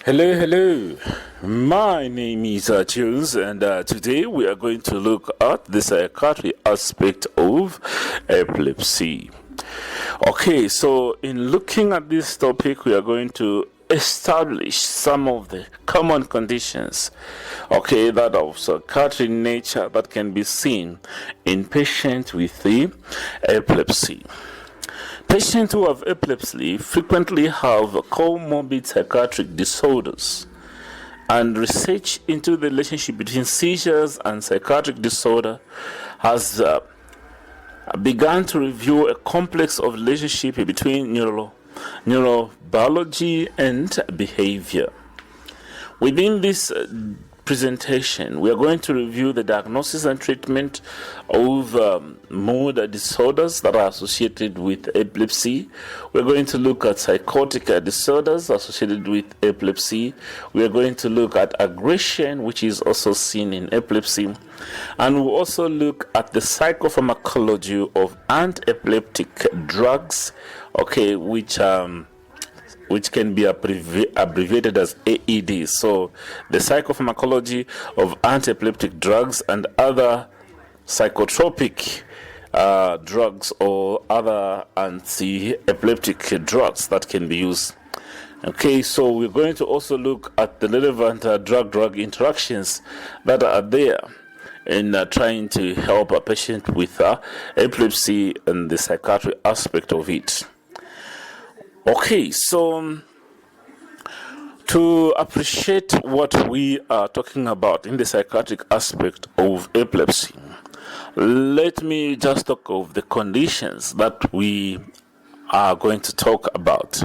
Hello, hello. My name is Jones, and today we are going to look at the psychiatry aspect of epilepsy. Okay, so in looking at this topic, we are going to establish some of the common conditions, okay, that of psychiatric nature that can be seen in patients with the epilepsy. Patients who have epilepsy frequently have comorbid psychiatric disorders, and research into the relationship between seizures and psychiatric disorder has begun to review a complex of relationship between neurobiology and behavior. Within this presentation, we are going to review the diagnosis and treatment of mood disorders that are associated with epilepsy. We're going to look at psychotic disorders associated with epilepsy. We are going to look at aggression, which is also seen in epilepsy. And we'll also look at the psychopharmacology of anti-epileptic drugs, okay, which can be abbreviated as AED. So the psychopharmacology of anti-epileptic drugs and other psychotropic drugs or other anti-epileptic drugs that can be used. Okay, so we're going to also look at the relevant drug-drug interactions that are there in trying to help a patient with epilepsy and the psychiatric aspect of it. Okay, so to appreciate what we are talking about in the psychiatric aspect of epilepsy, let me just talk of the conditions that we are going to talk about.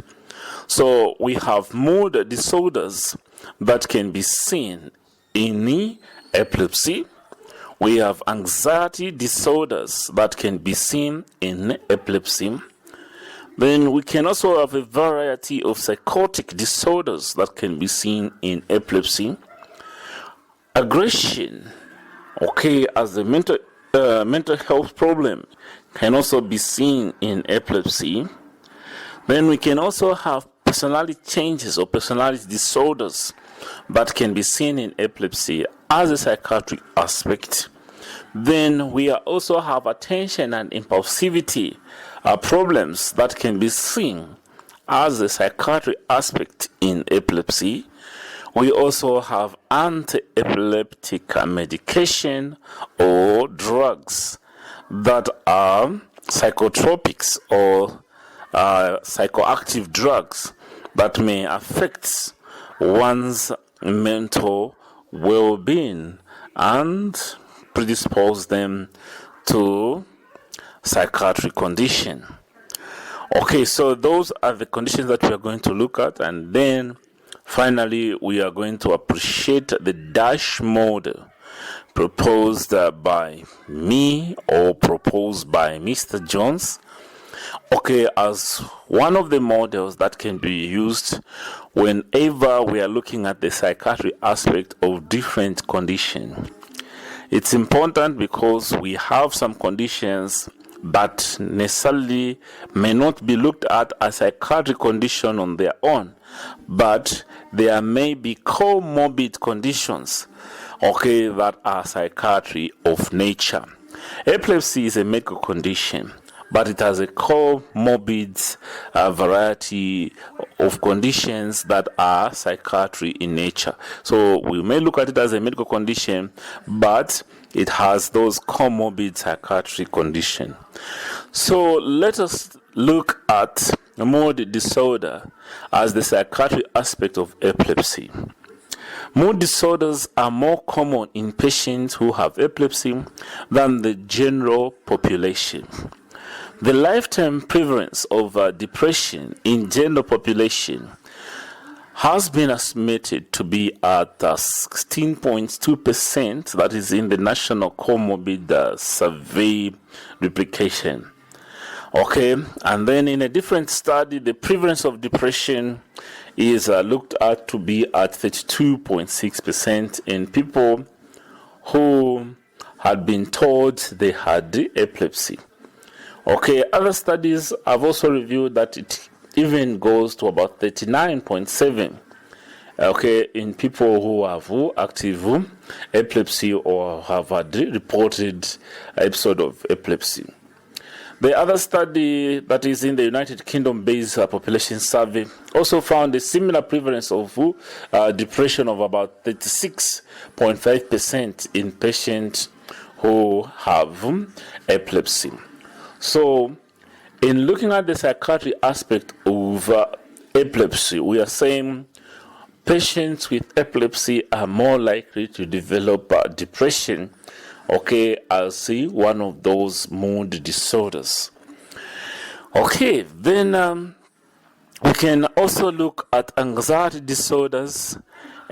So we have mood disorders that can be seen in epilepsy. We have anxiety disorders that can be seen in epilepsy. Then we can also have a variety of psychotic disorders that can be seen in epilepsy. Aggression, okay, as a mental health problem, can also be seen in epilepsy. Then we can also have personality changes or personality disorders that can be seen in epilepsy as a psychiatric aspect. Then we also have attention and impulsivity problems that can be seen as a psychiatric aspect in epilepsy. We also have anti-epileptic medication or drugs that are psychotropics or psychoactive drugs that may affect one's mental well-being and predispose them to psychiatric condition. Okay, so those are the conditions that we are going to look at, and then finally we are going to appreciate the DASH model proposed by me or proposed by Mr. Jones, okay, as one of the models that can be used whenever we are looking at the psychiatric aspect of different conditions. It's important because we have some conditions that necessarily may not be looked at as a psychiatric condition on their own, but there may be comorbid conditions, okay, that are psychiatry of nature. Epilepsy is a medical condition, but it has a comorbid variety of conditions that are psychiatry in nature. So we may look at it as a medical condition, but it has those comorbid psychiatric conditions. So let us look at mood disorder as the psychiatric aspect of epilepsy. Mood disorders are more common in patients who have epilepsy than the general population. The lifetime prevalence of depression in general population has been estimated to be at 16.2%, that is in the National Comorbid Survey replication. Okay, and then in a different study, the prevalence of depression is looked at to be at 32.6% in people who had been told they had epilepsy. Okay, other studies have also revealed that it even goes to about 39.7 okay, in people who have active epilepsy or have had reported episode of epilepsy. The other study that is in the United Kingdom-based population survey also found a similar prevalence of depression of about 36.5% in patients who have epilepsy. So, in looking at the psychiatry aspect of epilepsy, we are saying patients with epilepsy are more likely to develop depression, okay, as one of those mood disorders. Okay, then we can also look at anxiety disorders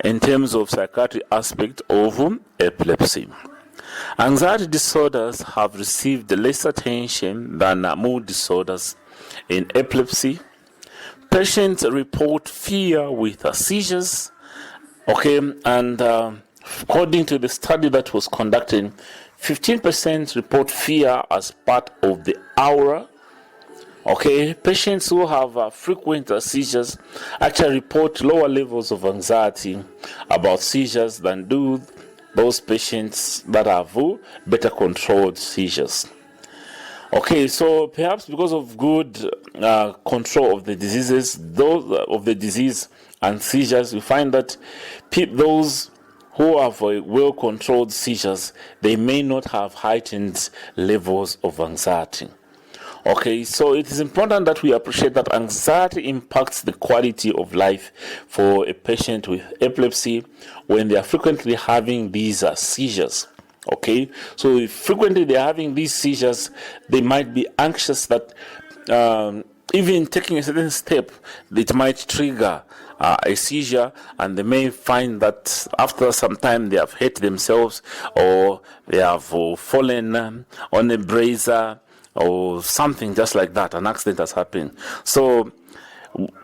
in terms of psychiatry aspect of epilepsy. Anxiety disorders have received less attention than mood disorders in epilepsy. Patients report fear with seizures, okay, and according to the study that was conducted, 15% report fear as part of the aura. Okay, patients who have frequent seizures actually report lower levels of anxiety about seizures than do those patients that have better controlled seizures. Okay, so perhaps because of good control of the disease and seizures, we find that those who have well-controlled seizures, they may not have heightened levels of anxiety. Okay, so it is important that we appreciate that anxiety impacts the quality of life for a patient with epilepsy when they are frequently having these seizures. Okay, so if frequently they are having these seizures, they might be anxious that even taking a certain step, it might trigger a seizure, and they may find that after some time they have hurt themselves, or they have fallen on a brazier, or something just like that. An accident has happened. So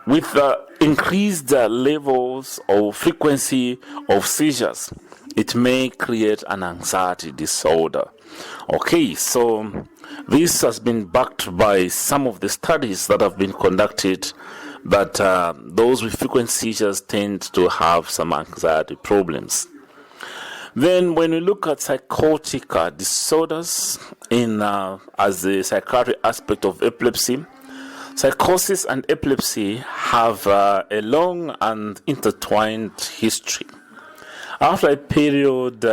with increased levels or frequency of seizures, it may create an anxiety disorder. Okay, so this has been backed by some of the studies that have been conducted, that those with frequent seizures tend to have some anxiety problems. Then when we look at psychotic disorders as a psychiatric aspect of epilepsy, psychosis and epilepsy have a long and intertwined history. After a period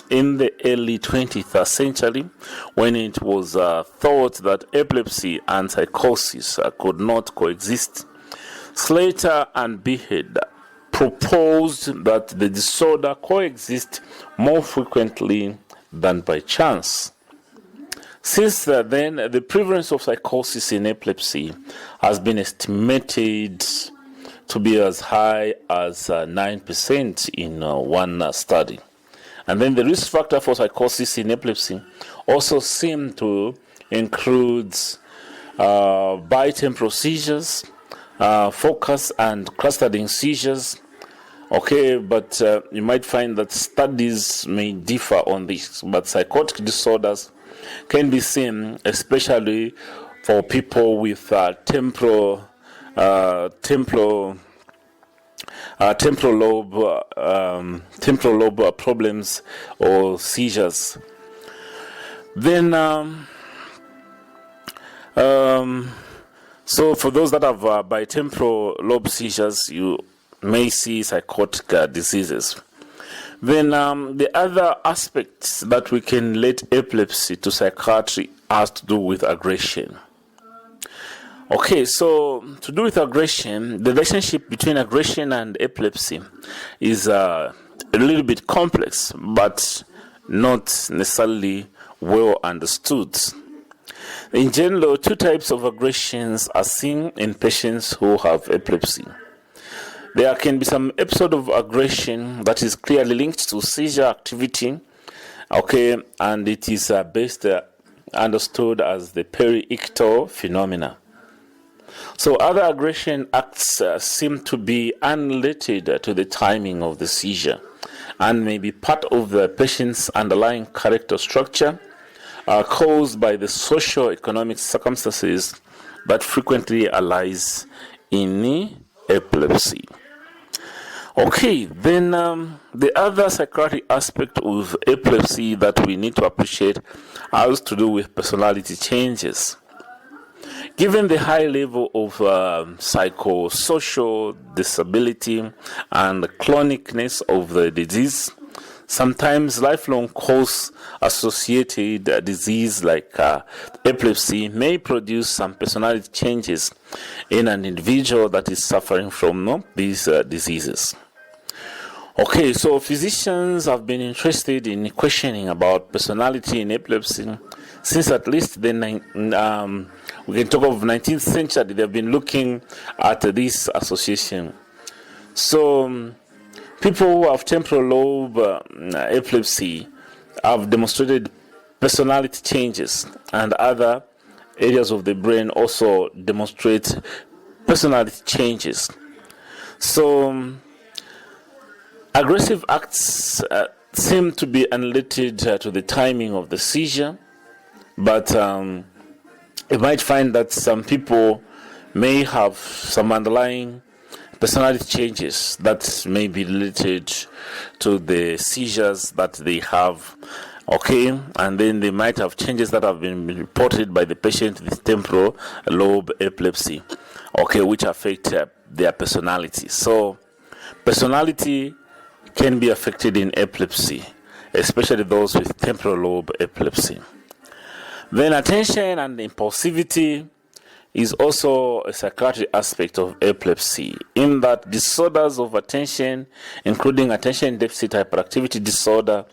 in the early 20th century, when it was thought that epilepsy and psychosis could not coexist, Slater and Behead proposed that the disorder coexist more frequently than by chance. Since then, the prevalence of psychosis in epilepsy has been estimated to be as high as 9% in one study. And then the risk factor for psychosis in epilepsy also seemed to include bitemporal seizures, focus and clustering seizures. Okay, but you might find that studies may differ on this, but psychotic disorders can be seen especially for people with temporal lobe problems or seizures. Then so for those that have bitemporal lobe seizures, you may see psychotic diseases. Then the other aspects that we can relate epilepsy to psychiatry has to do with aggression. Okay, so to do with aggression, the relationship between aggression and epilepsy is a little bit complex, but not necessarily well understood. In general, two types of aggressions are seen in patients who have epilepsy. There can be some episode of aggression that is clearly linked to seizure activity, okay, and it is best understood as the periictal phenomena. So other aggression acts seem to be unrelated to the timing of the seizure and may be part of the patient's underlying character structure caused by the socio-economic circumstances that frequently arise in epilepsy. Okay, then the other psychiatric aspect of epilepsy that we need to appreciate has to do with personality changes. Given the high level of psychosocial disability and the chronicness of the disease, sometimes lifelong cause-associated disease like epilepsy may produce some personality changes in an individual that is suffering from these diseases. Okay, so physicians have been interested in questioning about personality in epilepsy since at least the we can talk of 19th century. They've been looking at this association. So people who have temporal lobe epilepsy have demonstrated personality changes, and other areas of the brain also demonstrate personality changes. So aggressive acts seem to be unrelated to the timing of the seizure, but you might find that some people may have some underlying personality changes that may be related to the seizures that they have. Okay, and then they might have changes that have been reported by the patient with temporal lobe epilepsy, okay, which affect their personality. So personality can be affected in epilepsy, especially those with temporal lobe epilepsy. Then attention and impulsivity is also a psychiatric aspect of epilepsy, in that disorders of attention, including attention deficit hyperactivity disorder,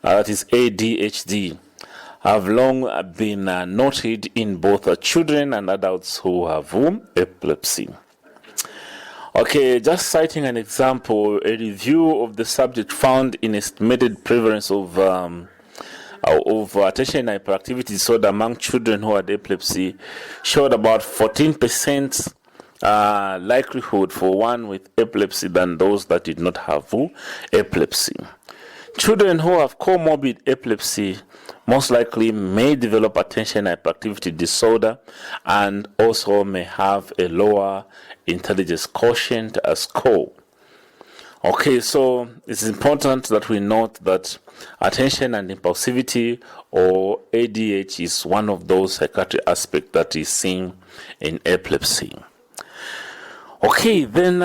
that is ADHD, have long been noted in both children and adults who have epilepsy. Okay, just citing an example, a review of the subject found in estimated prevalence of attention hyperactivity disorder among children who had epilepsy showed about 14% likelihood for one with epilepsy than those that did not have epilepsy. Children who have comorbid epilepsy most likely may develop attention hyperactivity disorder and also may have a lower intelligence quotient score. Okay, so it's important that we note that attention and impulsivity, or ADH, is one of those psychiatric aspects that is seen in epilepsy. Okay, then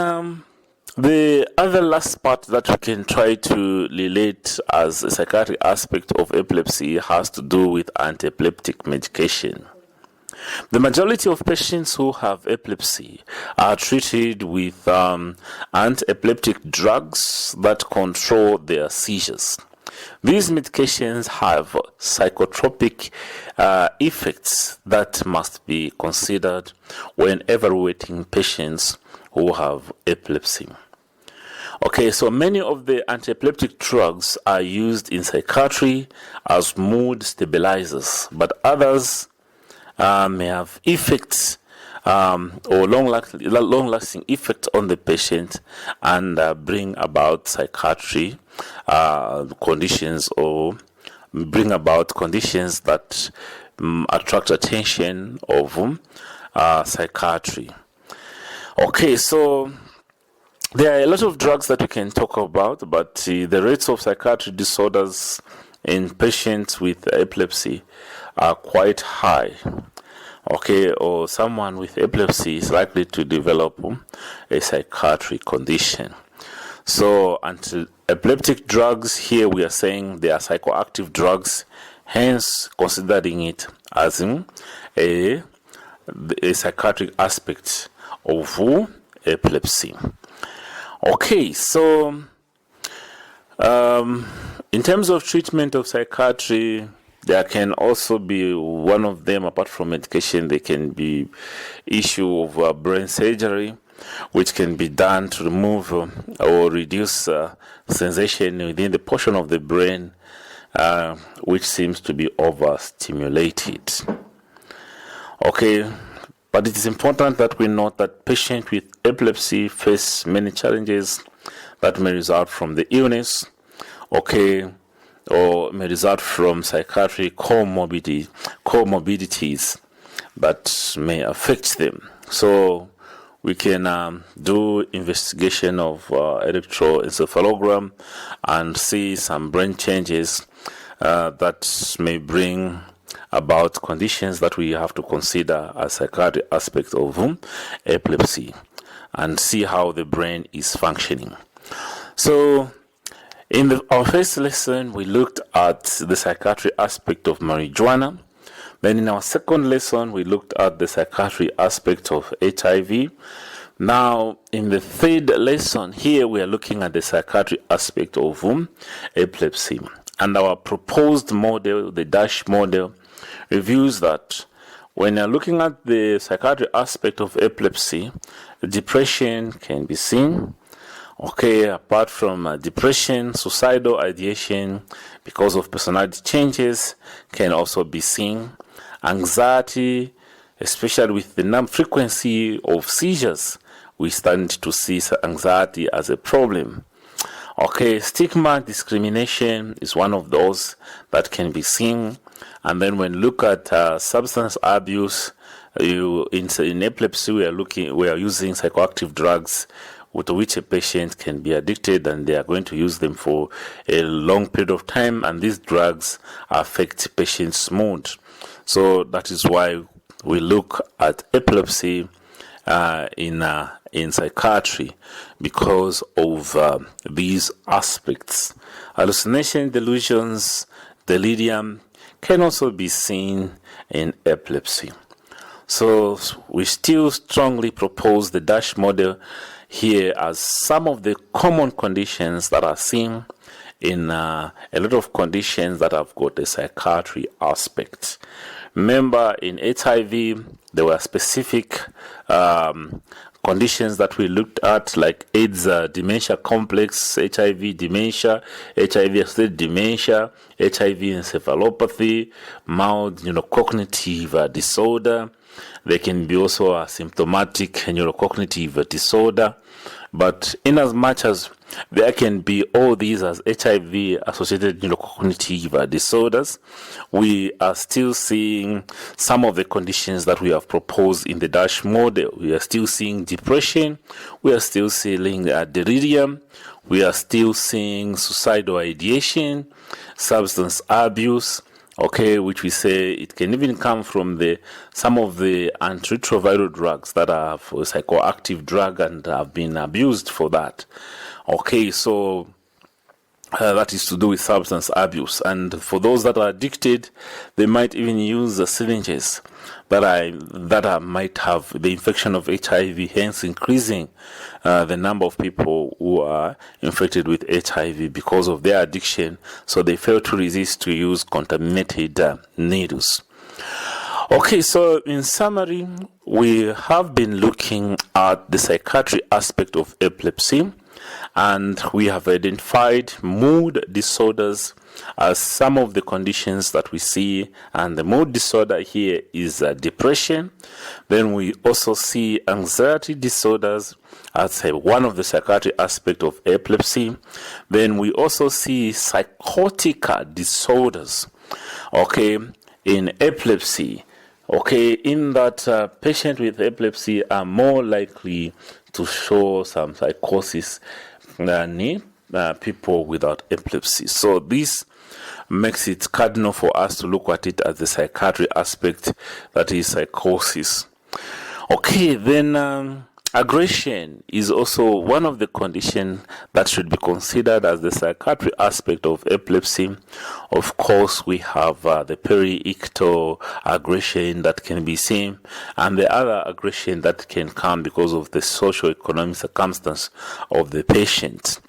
the other last part that we can try to relate as a psychiatric aspect of epilepsy has to do with anti-epileptic medication. The majority of patients who have epilepsy are treated with anti-epileptic drugs that control their seizures. These medications have psychotropic effects that must be considered when evaluating patients who have epilepsy. Okay, so many of the anti-epileptic drugs are used in psychiatry as mood stabilizers, but others may have effects or long-lasting effects on the patient and bring about psychiatry conditions, or bring about conditions that attract attention of psychiatry. Okay, so there are a lot of drugs that we can talk about, but the rates of psychiatric disorders in patients with epilepsy are quite high. Okay, or someone with epilepsy is likely to develop a psychiatric condition. So anti-epileptic drugs, here we are saying they are psychoactive drugs, hence considering it as a psychiatric aspect of epilepsy. Okay, so in terms of treatment of psychiatry, there can also be one of them, apart from medication, there can be issue of brain surgery, which can be done to remove or reduce sensation within the portion of the brain which seems to be overstimulated. Okay, but it is important that we note that patients with epilepsy face many challenges that may result from the illness, okay, or may result from psychiatric comorbidities that may affect them. So we can do investigation of electroencephalogram and see some brain changes that may bring about conditions that we have to consider as psychiatric aspect of epilepsy, and see how the brain is functioning. So in our first lesson, we looked at the psychiatric aspect of marijuana. Then in our second lesson, we looked at the psychiatric aspect of HIV. Now, in the third lesson, here we are looking at the psychiatric aspect of epilepsy. And our proposed model, the DASH model, reviews that when you're looking at the psychiatric aspect of epilepsy, depression can be seen. Okay, apart from depression, suicidal ideation because of personality changes can also be seen. Anxiety, especially with the frequency of seizures, we start to see anxiety as a problem. Okay, stigma, discrimination is one of those that can be seen. And then when look at substance abuse, in epilepsy we are using psychoactive drugs to which a patient can be addicted, and they are going to use them for a long period of time, and these drugs affect patient's mood. So that is why we look at epilepsy in psychiatry, because of these aspects. Hallucination, delusions, delirium can also be seen in epilepsy. So we still strongly propose the DASH model here as some of the common conditions that are seen in a lot of conditions that have got a psychiatry aspect. Remember, in HIV, there were specific conditions that we looked at, like AIDS dementia complex, HIV dementia, HIV-associated dementia, HIV encephalopathy, mild neurocognitive disorder. There can be also a symptomatic neurocognitive disorder. But in as much as there can be all these as HIV-associated neurocognitive disorders, we are still seeing some of the conditions that we have proposed in the DASH model. We are still seeing depression, we are still seeing delirium, we are still seeing suicidal ideation, substance abuse, which we say it can even come from some of the antiretroviral drugs that are for psychoactive drug and have been abused for that. So that is to do with substance abuse. And for those that are addicted, they might even use the syringes that might have the infection of HIV, hence increasing the number of people who are infected with HIV because of their addiction. So they fail to resist to use contaminated needles. So in summary, we have been looking at the psychiatric aspect of epilepsy, and we have identified mood disorders as some of the conditions that we see, and the mood disorder here is depression. Then we also see anxiety disorders as one of the psychiatric aspects of epilepsy. Then we also see psychotic disorders, in epilepsy. In that patients with epilepsy are more likely to show some psychosis than people without epilepsy. So this makes it cardinal for us to look at it as the psychiatric aspect, that is psychosis. Then aggression is also one of the conditions that should be considered as the psychiatric aspect of epilepsy. Of course, we have the periictal aggression that can be seen, and the other aggression that can come because of the socio-economic circumstance of the patient.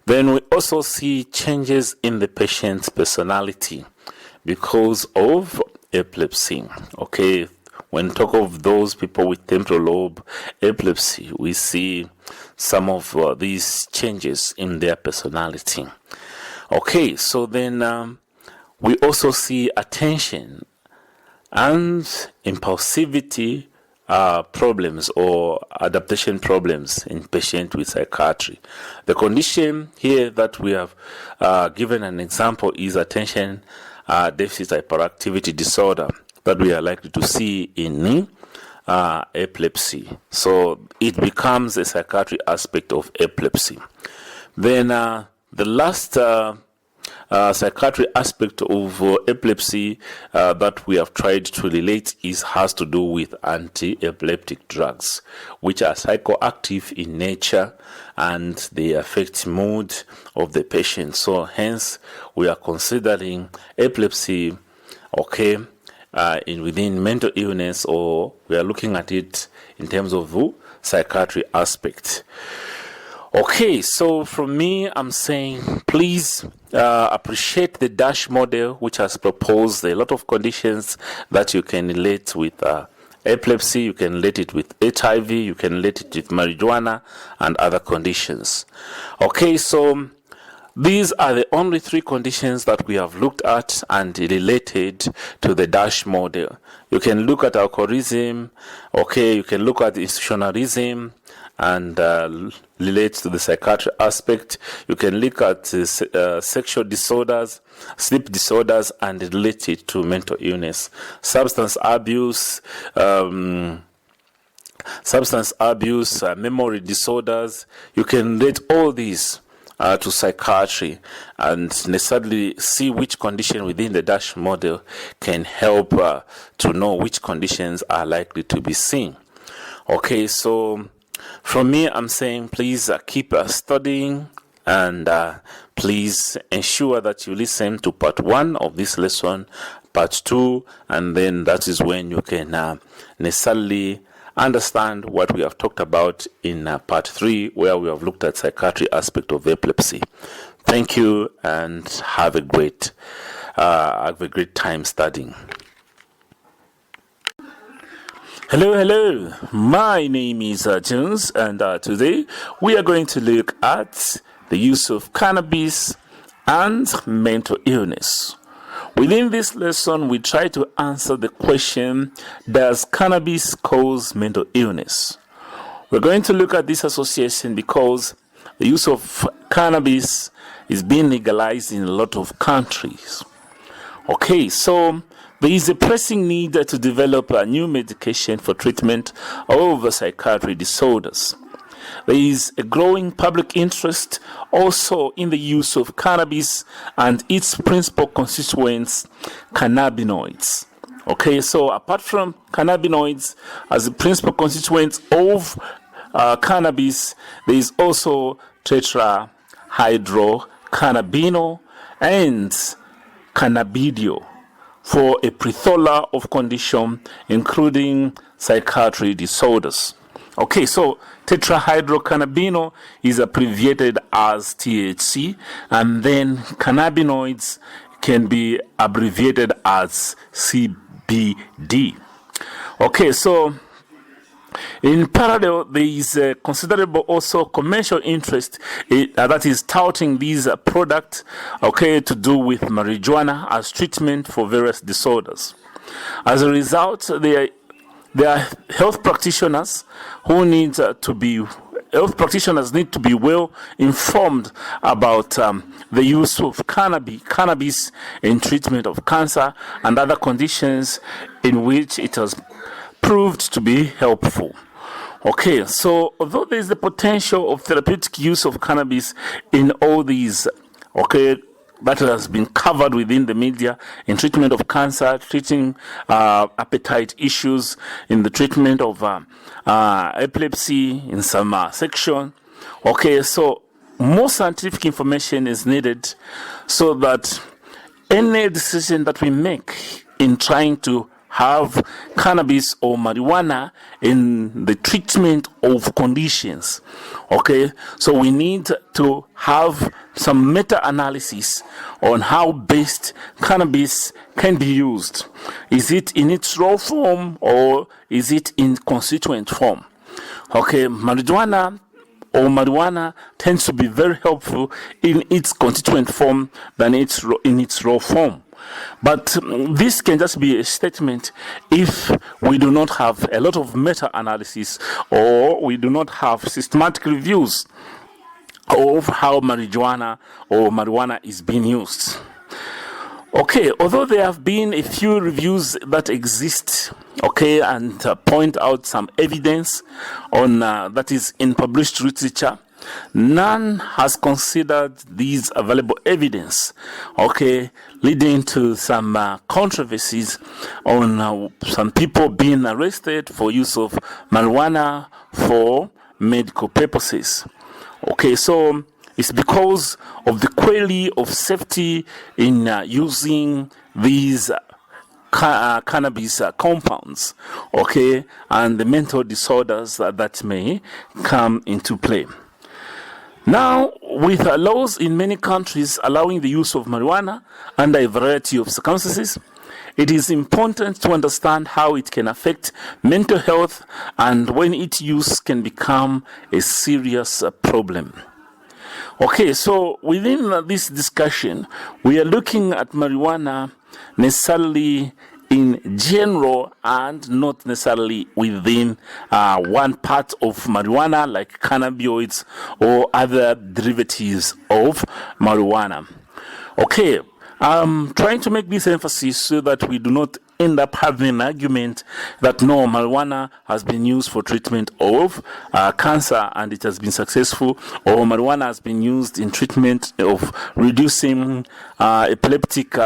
Then we also see changes in the patient's personality because of epilepsy. When we talk of those people with temporal lobe epilepsy, we see some of these changes in their personality. So then we also see attention and impulsivity problems or adaptation problems in patients with psychiatry. The condition here that we have given an example is attention deficit hyperactivity disorder that we are likely to see in epilepsy. So it becomes a psychiatry aspect of epilepsy. Then the last psychiatry aspect of epilepsy that we have tried to relate has to do with anti-epileptic drugs, which are psychoactive in nature and they affect mood of the patient. So hence we are considering epilepsy within mental illness, or we are looking at it in terms of psychiatry aspect. Okay, so from me, I'm saying please appreciate the DASH model, which has proposed a lot of conditions that you can relate with epilepsy, you can relate it with HIV, you can relate it with marijuana and other conditions. Okay, so these are the only 3 conditions that we have looked at and related to the DASH model. You can look at alcoholism, you can look at institutionalism and relate to the psychiatric aspect. You can look at sexual disorders, sleep disorders, and relate it to mental illness. Substance abuse, memory disorders. You can relate all these to psychiatry and necessarily see which condition within the DASH model can help to know which conditions are likely to be seen. Okay, so from me, I'm saying please keep studying and please ensure that you listen to part 1 of this lesson, part 2, and then that is when you can necessarily understand what we have talked about in part 3, where we have looked at psychiatry aspect of epilepsy. Thank you and have a great time studying. Hello, my name is Jones, and today we are going to look at the use of cannabis and mental illness. Within this lesson, we try to answer the question, does cannabis cause mental illness? We're going to look at this association because the use of cannabis is being legalized in a lot of countries. Okay, so there is a pressing need to develop a new medication for treatment of psychiatric disorders. There is a growing public interest also in the use of cannabis and its principal constituents, cannabinoids. Okay, so apart from cannabinoids as the principal constituents of cannabis, there is also tetrahydrocannabinol and cannabidiol for a plethora of conditions, including psychiatric disorders. Okay, so tetrahydrocannabinol is abbreviated as THC, and then cannabinoids can be abbreviated as CBD. Okay, so in parallel, there is a considerable also commercial interest that is touting these products, to do with marijuana as treatment for various disorders. As a result, there are health practitioners who need to be well informed about the use of cannabis in treatment of cancer and other conditions in which it has proved to be helpful. Okay, so although there is the potential of therapeutic use of cannabis in all these, that has been covered within the media in treatment of cancer, treating appetite issues, in the treatment of epilepsy, in some section. Okay, so more scientific information is needed so that any decision that we make in trying to have cannabis or marijuana in the treatment of conditions. Okay, so we need to have some meta-analysis on how best cannabis can be used. Is it in its raw form or is it in constituent form? Okay, marijuana tends to be very helpful in its constituent form than in its raw form. But this can just be a statement if we do not have a lot of meta-analysis or we do not have systematic reviews of how marijuana is being used. Okay, although there have been a few reviews that exist okay, and point out some evidence on that is in published literature. None has considered these available evidence, okay, leading to some controversies on some people being arrested for use of marijuana for medical purposes. Okay, so it's because of the query of safety in using these cannabis compounds, okay, and the mental disorders that may come into play. Now, with laws in many countries allowing the use of marijuana under a variety of circumstances, it is important to understand how it can affect mental health and when its use can become a serious problem. Okay, so within this discussion, we are looking at marijuana necessarily in general and not necessarily within one part of marijuana like cannabinoids or other derivatives of marijuana. Okay, I'm trying to make this emphasis so that we do not end up having an argument that no, marijuana has been used for treatment of cancer and it has been successful, or marijuana has been used in treatment of reducing epileptic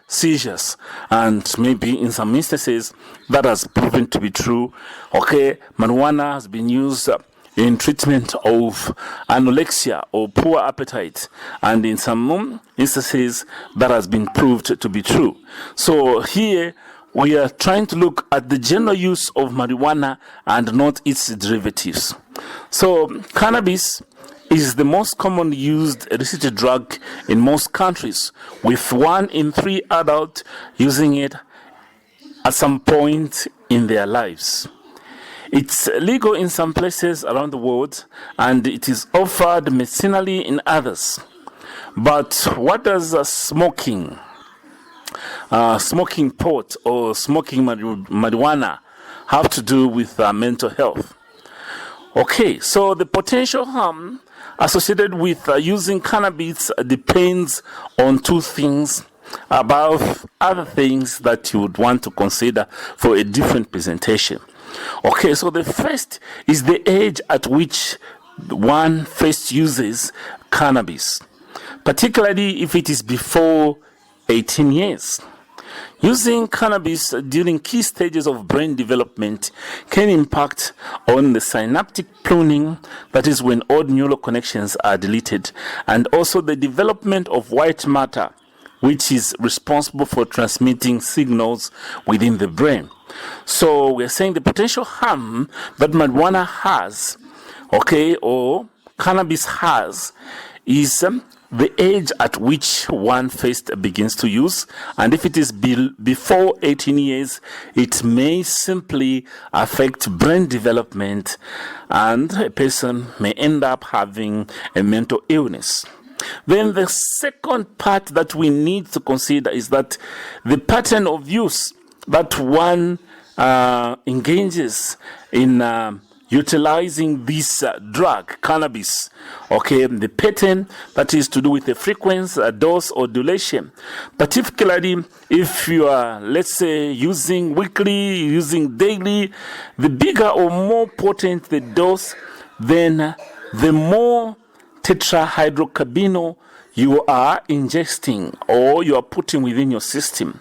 seizures, and maybe in some instances that has proven to be true. Okay, marijuana has been used in treatment of anorexia or poor appetite, and in some instances that has been proved to be true. So here we are trying to look at the general use of marijuana and not its derivatives. So cannabis is the most commonly used illicit drug in most countries, with 1 in 3 adults using it at some point in their lives. It's legal in some places around the world, and it is offered medicinally in others. But what does smoking pot or smoking marijuana have to do with mental health? Okay, so the potential harm associated with using cannabis depends on 2 things above other things that you would want to consider for a different presentation. Okay, so the first is the age at which one first uses cannabis, particularly if it is before 18 years. Using cannabis during key stages of brain development can impact on the synaptic pruning, that is when old neural connections are deleted, and also the development of white matter, which is responsible for transmitting signals within the brain. So we're saying the potential harm that marijuana has, okay, or cannabis has, is the age at which one first begins to use, and if it is before 18 years, it may simply affect brain development, and a person may end up having a mental illness. Then the second part that we need to consider is that the pattern of use that one engages in utilizing this drug, cannabis, okay, the pattern that is to do with the frequency, dose, or duration. Particularly if you are, let's say, using weekly, using daily, the bigger or more potent the dose, then the more tetrahydrocannabinol you are ingesting or you are putting within your system.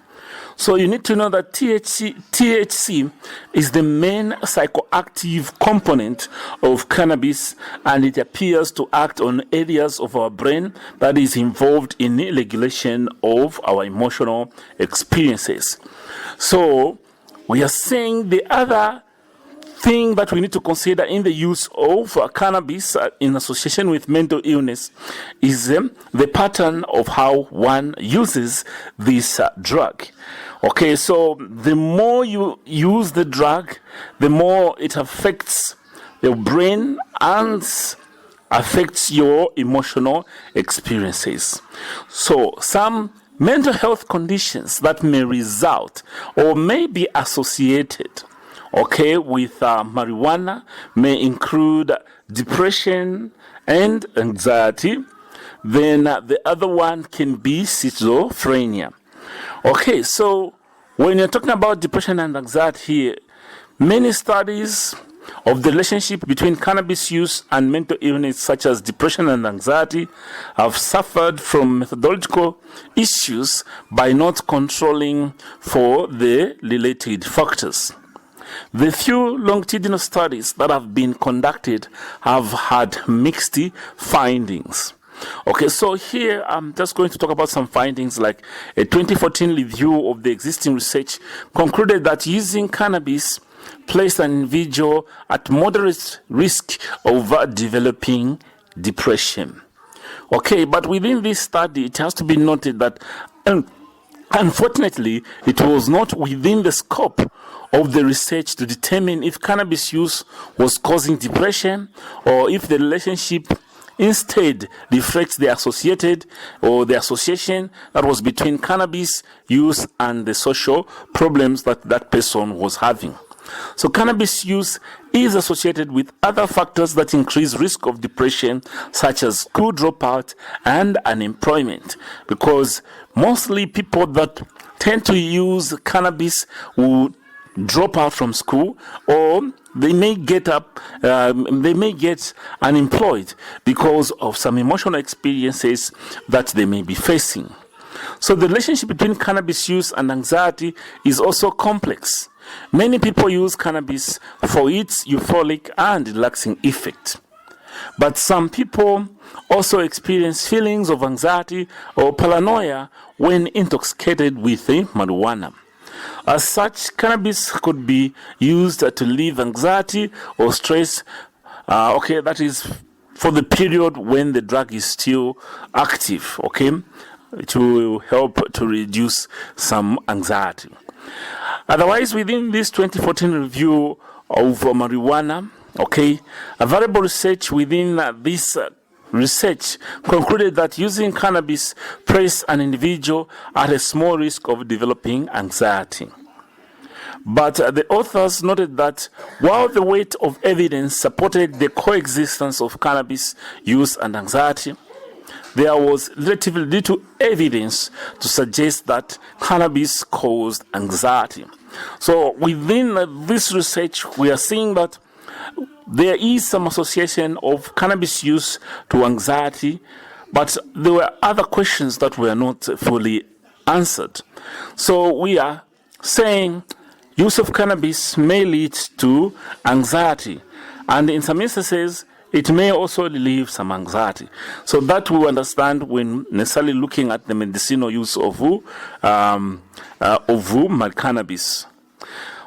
So you need to know that THC is the main psychoactive component of cannabis, and it appears to act on areas of our brain that is involved in the regulation of our emotional experiences. So we are saying the other thing that we need to consider in the use of cannabis in association with mental illness is the pattern of how one uses this drug. Okay, so the more you use the drug, the more it affects your brain and affects your emotional experiences. So some mental health conditions that may result or may be associated, okay, with marijuana may include depression and anxiety. Then the other one can be schizophrenia. Okay, so when you're talking about depression and anxiety here, Many studies of the relationship between cannabis use and mental illness such as depression and anxiety have suffered from methodological issues by not controlling for the related factors. The few longitudinal studies that have been conducted have had mixed findings. Okay, so here I'm just going to talk about some findings. Like a 2014 review of the existing research concluded that using cannabis placed an individual at moderate risk of developing depression. Okay, but within this study, it has to be noted that unfortunately, it was not within the scope of the research to determine if cannabis use was causing depression or if the relationship instead reflects the associated or the association that was between cannabis use and the social problems that that person was having. So cannabis use is associated with other factors that increase risk of depression, such as school dropout and unemployment, because mostly people that tend to use cannabis will drop out from school, or they may get unemployed because of some emotional experiences that they may be facing. So the relationship between cannabis use and anxiety is also complex. Many people use cannabis for its euphoric and relaxing effect. But some people also experience feelings of anxiety or paranoia when intoxicated with marijuana. As such, cannabis could be used to relieve anxiety or stress, that is for the period when the drug is still active, to help to reduce some anxiety. Otherwise, within this 2014 review of marijuana, a variable research within this research concluded that using cannabis placed an individual at a small risk of developing anxiety. But the authors noted that while the weight of evidence supported the coexistence of cannabis use and anxiety, there was relatively little evidence to suggest that cannabis caused anxiety. So within this research, we are seeing that there is some association of cannabis use to anxiety, but there were other questions that were not fully answered. So we are saying use of cannabis may lead to anxiety, and in some instances, it may also relieve some anxiety. So that we understand when necessarily looking at the medicinal use of cannabis.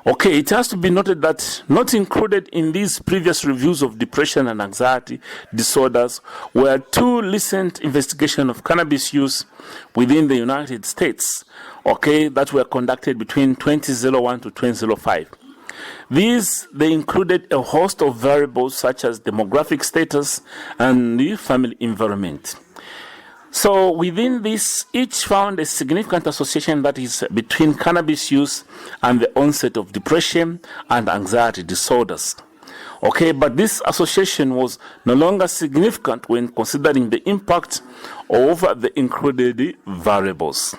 It has to be noted that not included in these previous reviews of depression and anxiety disorders were two recent investigations of cannabis use within the United States, that were conducted between 2001 to 2005. They included a host of variables such as demographic status and the family environment. So within this, each found a significant association that is between cannabis use and the onset of depression and anxiety disorders. But this association was no longer significant when considering the impact of the included variables.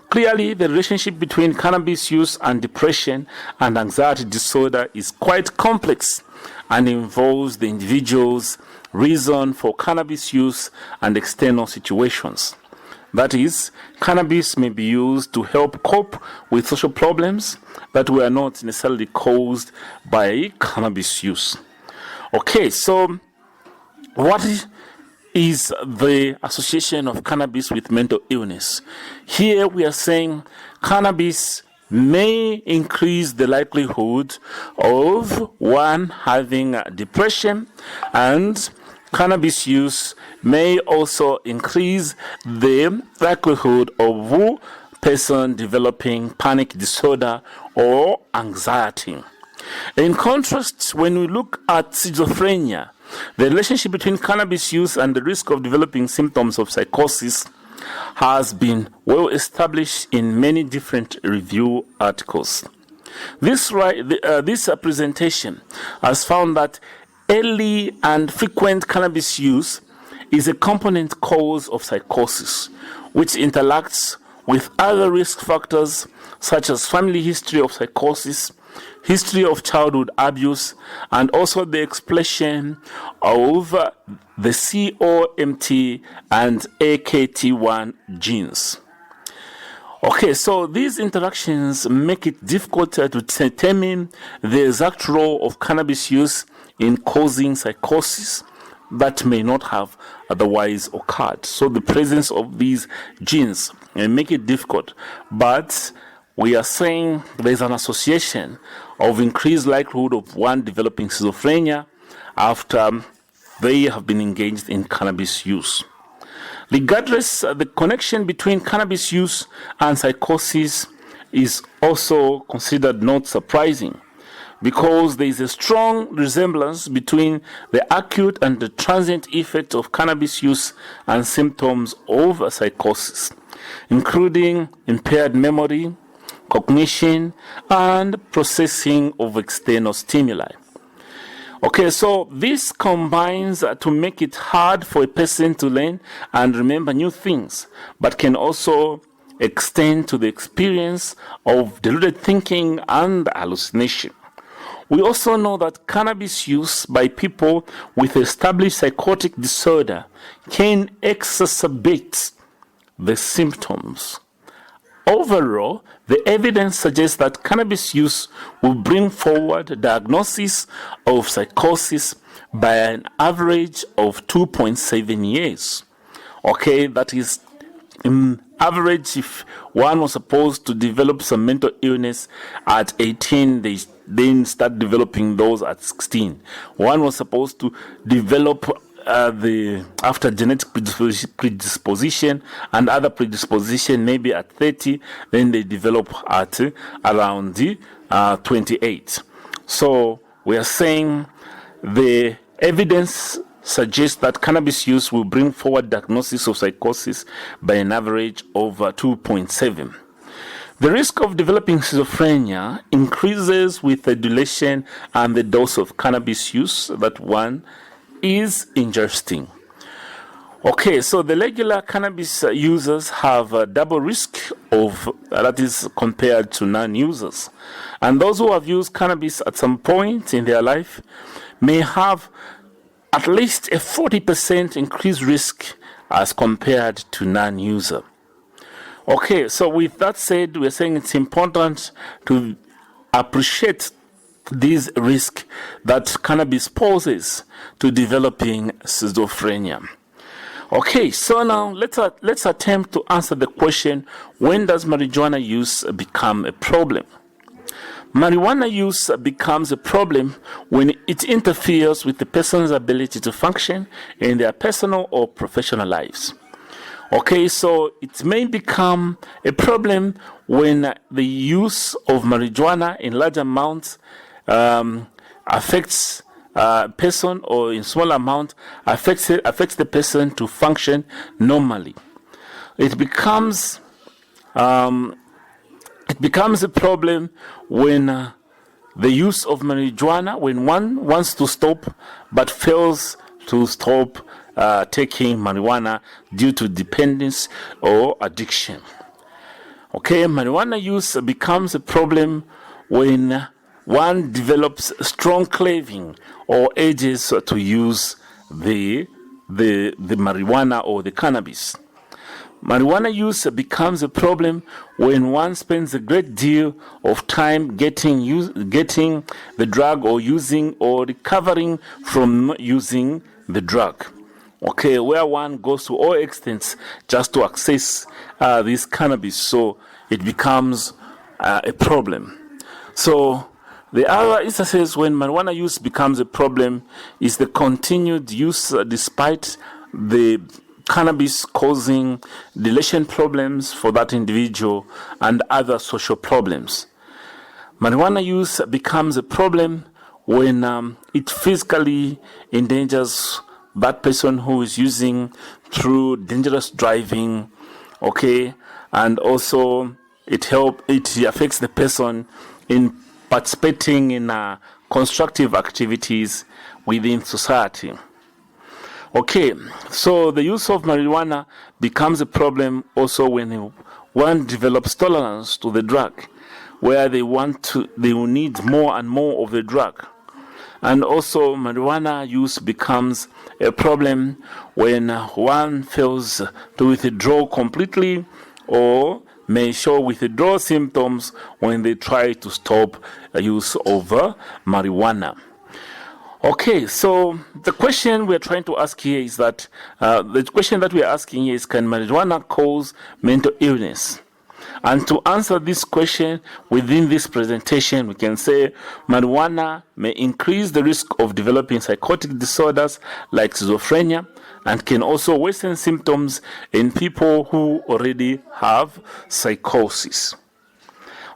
Clearly, the relationship between cannabis use and depression and anxiety disorder is quite complex and involves the individual's reason for cannabis use and external situations. That is, cannabis may be used to help cope with social problems that were not necessarily caused by cannabis use. So what is the association of cannabis with mental illness? Here we are saying cannabis may increase the likelihood of one having depression, and cannabis use may also increase the likelihood of a person developing panic disorder or anxiety. In contrast, when we look at schizophrenia, the relationship between cannabis use and the risk of developing symptoms of psychosis has been well established in many different review articles. This presentation has found that early and frequent cannabis use is a component cause of psychosis, which interacts with other risk factors such as family history of psychosis, history of childhood abuse, and also the expression of the COMT and AKT1 genes. Okay, so these interactions make it difficult to determine the exact role of cannabis use in causing psychosis that may not have otherwise occurred. So the presence of these genes may make it difficult, but we are saying there's an association of increased likelihood of one developing schizophrenia after they have been engaged in cannabis use. Regardless, the connection between cannabis use and psychosis is also considered not surprising, because there is a strong resemblance between the acute and the transient effect of cannabis use and symptoms of a psychosis, including impaired memory, cognition, and processing of external stimuli. Okay, so this combines to make it hard for a person to learn and remember new things, but can also extend to the experience of deluded thinking and hallucination. We also know that cannabis use by people with established psychotic disorder can exacerbate the symptoms. Overall, the evidence suggests that cannabis use will bring forward diagnosis of psychosis by an average of 2.7 years. Okay, that is average. If one was supposed to develop some mental illness at 18, they then start developing those at 16. One was supposed to develop after genetic predisposition and other predisposition maybe at 30, then they develop at around 28. So we are saying the evidence suggests that cannabis use will bring forward diagnosis of psychosis by an average of 2.7. The risk of developing schizophrenia increases with the duration and the dose of cannabis use that one is ingesting. Okay, so the regular cannabis users have a double risk of that is compared to non-users. And those who have used cannabis at some point in their life may have at least a 40% increased risk as compared to non-user. Okay, so with that said, we're saying it's important to appreciate this risk that cannabis poses to developing schizophrenia. Okay, so now let's attempt to answer the question, when does marijuana use become a problem? Marijuana use becomes a problem when it interferes with the person's ability to function in their personal or professional lives. Okay, so it may become a problem when the use of marijuana in large amounts affects a person, or in small amount affects the person to function normally. It becomes a problem when the use of marijuana, when one wants to stop but fails to stop taking marijuana due to dependence or addiction. Okay, marijuana use becomes a problem when one develops strong craving or urges to use the marijuana or the cannabis. Marijuana use becomes a problem when one spends a great deal of time getting the drug, or using or recovering from using the drug. Okay, where one goes to all extents just to access this cannabis, so it becomes a problem. So the other instances when marijuana use becomes a problem is the continued use despite the cannabis causing relation problems for that individual and other social problems. Marijuana use becomes a problem when it physically endangers that person who is using through dangerous driving, okay, and also it affects the person in participating in constructive activities within society. Okay, so the use of marijuana becomes a problem also when one develops tolerance to the drug. where they will need more and more of the drug. And also marijuana use becomes a problem when one fails to withdraw completely or may show withdrawal symptoms when they try to stop use of marijuana. Okay, so the question we're trying to ask here is that, the question that we're asking here is, can marijuana cause mental illness? And to answer this question within this presentation, we can say marijuana may increase the risk of developing psychotic disorders like schizophrenia, and can also worsen symptoms in people who already have psychosis.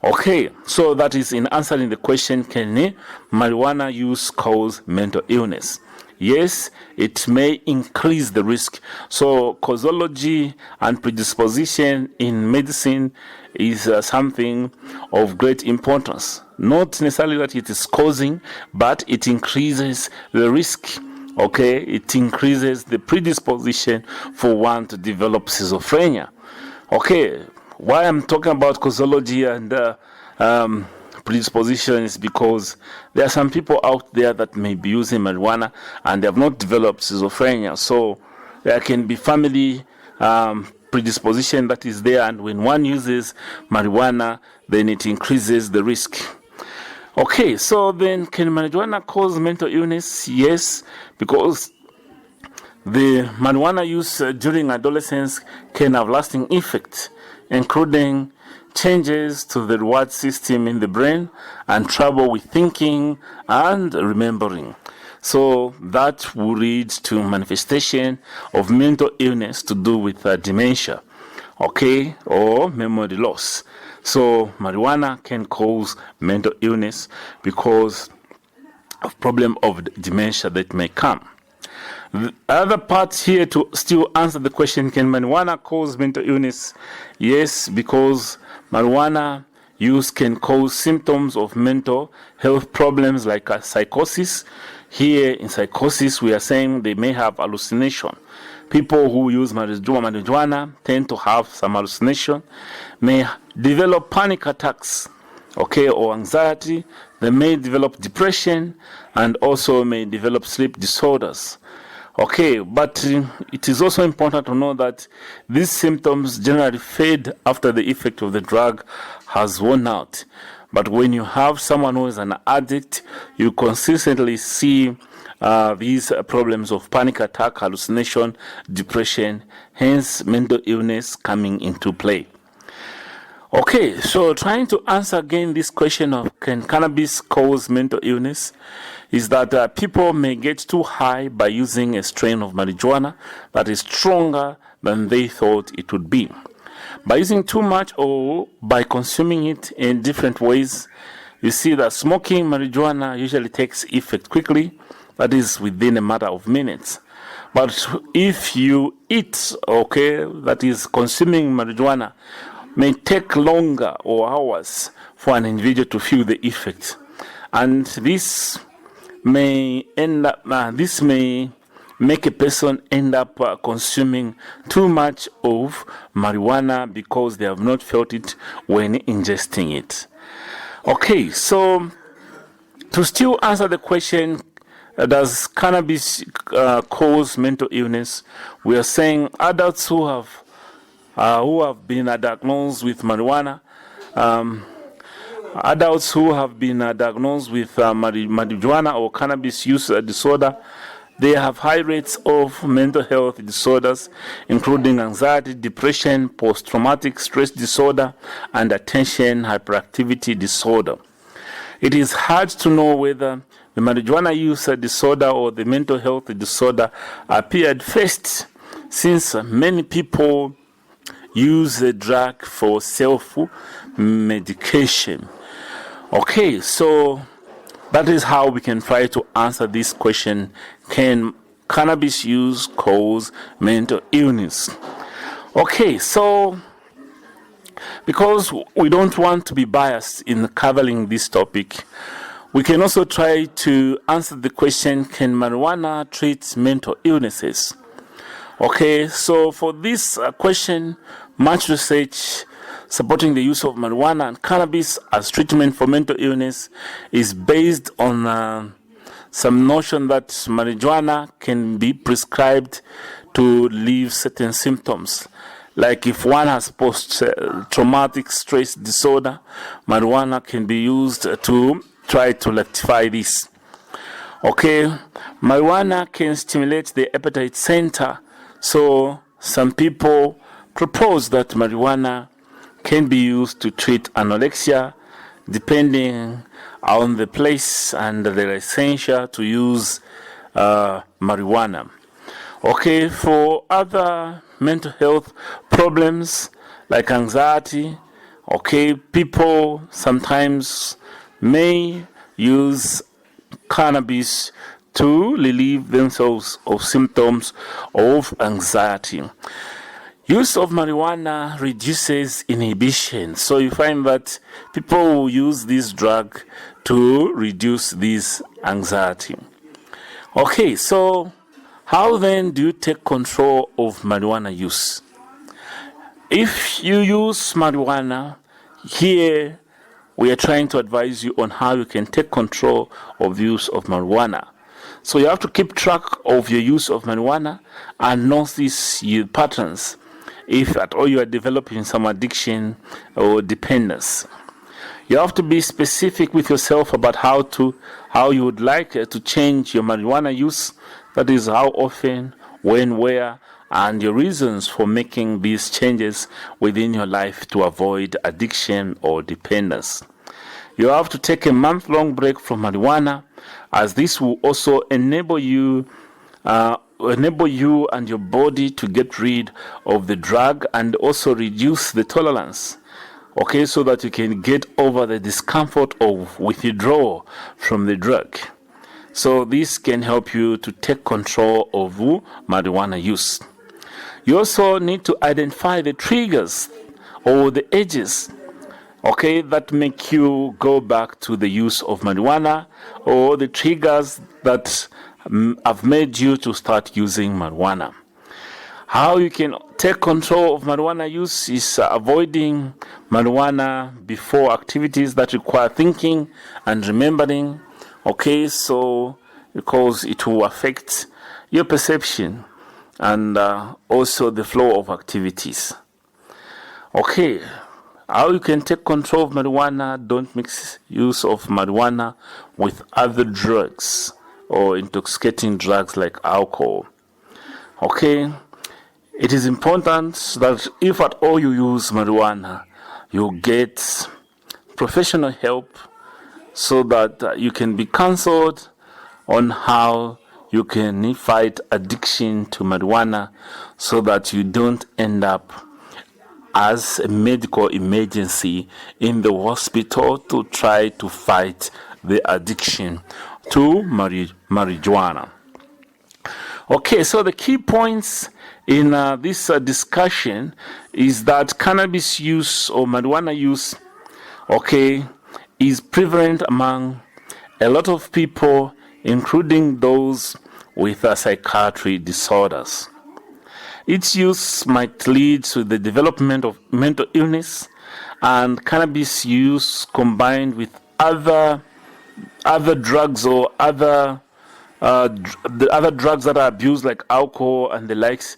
Okay, so that is in answering the question, can marijuana use cause mental illness? Yes, it may increase the risk. So causology and predisposition in medicine is something of great importance. Not necessarily that it is causing, but it increases the risk. Okay, it increases the predisposition for one to develop schizophrenia. Okay, why I'm talking about causology and predisposition is because there are some people out there that may be using marijuana and they have not developed schizophrenia. So there can be family predisposition that is there, and when one uses marijuana, then it increases the risk. Okay, so then can marijuana cause mental illness? Yes, because the marijuana use during adolescence can have lasting effects, including changes to the reward system in the brain and trouble with thinking and remembering. So that will lead to manifestation of mental illness to do with dementia, okay, or memory loss. So marijuana can cause mental illness because of problem of dementia that may come. The other part here to still answer the question, can marijuana cause mental illness? Yes, because marijuana use can cause symptoms of mental health problems like psychosis. Here in psychosis, we are saying they may have hallucination. People who use marijuana tend to have some hallucination, may develop panic attacks, okay, or anxiety. They may develop depression and also may develop sleep disorders. Okay, but it is also important to know that these symptoms generally fade after the effect of the drug has worn out. But when you have someone who is an addict, you consistently see these problems of panic attack, hallucination, depression, hence mental illness coming into play. Okay, so trying to answer again this question of can cannabis cause mental illness is that people may get too high by using a strain of marijuana that is stronger than they thought it would be. By using too much or by consuming it in different ways, you see that smoking marijuana usually takes effect quickly, that is within a matter of minutes. But if you eat, okay, that is consuming marijuana, may take longer or hours for an individual to feel the effect. And this may make a person end up consuming too much of marijuana because they have not felt it when ingesting it. Okay, so to still answer the question, does cannabis cause mental illness? We are saying adults who have been diagnosed with marijuana, adults who have been diagnosed with marijuana or cannabis use disorder, they have high rates of mental health disorders, including anxiety, depression, post-traumatic stress disorder, and attention hyperactivity disorder. It is hard to know whether the marijuana use disorder or the mental health disorder appeared first, since many people use the drug for self-medication. Okay, so that is how we can try to answer this question. Can cannabis use cause mental illness? Okay, so because we don't want to be biased in covering this topic, we can also try to answer the question, can marijuana treat mental illnesses? Okay, so for this question, much research supporting the use of marijuana and cannabis as treatment for mental illness is based on some notion that marijuana can be prescribed to relieve certain symptoms. Like if one has post-traumatic stress disorder, marijuana can be used to try to rectify this. Okay, marijuana can stimulate the appetite center, so some people propose that marijuana can be used to treat anorexia, depending on the place and the licensure to use marijuana. Okay, for other mental health problems like anxiety, okay, people sometimes may use cannabis to relieve themselves of symptoms of anxiety. Use of marijuana reduces inhibition, so you find that people will use this drug to reduce this anxiety. Okay, so how then do you take control of marijuana use? If you use marijuana, here we are trying to advise you on how you can take control of the use of marijuana. So you have to keep track of your use of marijuana and notice your patterns if at all you are developing some addiction or dependence. You have to be specific with yourself about how you would like to change your marijuana use. That is, how often, when, where, and your reasons for making these changes within your life to avoid addiction or dependence. You have to take a month-long break from marijuana, as this will also enable you and your body to get rid of the drug and also reduce the tolerance. Okay, so that you can get over the discomfort of withdrawal from the drug. So this can help you to take control of marijuana use. You also need to identify the triggers or the edges, okay, that make you go back to the use of marijuana, or the triggers that have made you to start using marijuana. How you can take control of marijuana use is avoiding marijuana before activities that require thinking and remembering. Okay, so because it will affect your perception and also the flow of activities. Okay, how you can take control of marijuana: don't mix use of marijuana with other drugs or intoxicating drugs like alcohol. Okay, it is important that if at all you use marijuana, you get professional help so that you can be counseled on how you can fight addiction to marijuana so that you don't end up as a medical emergency in the hospital to try to fight the addiction to marijuana. Okay, so the key points in this discussion is that cannabis use or marijuana use, okay, is prevalent among a lot of people, including those with psychiatry disorders. Its use might lead to the development of mental illness, and cannabis use combined with other drugs or the other drugs that are abused like alcohol and the likes,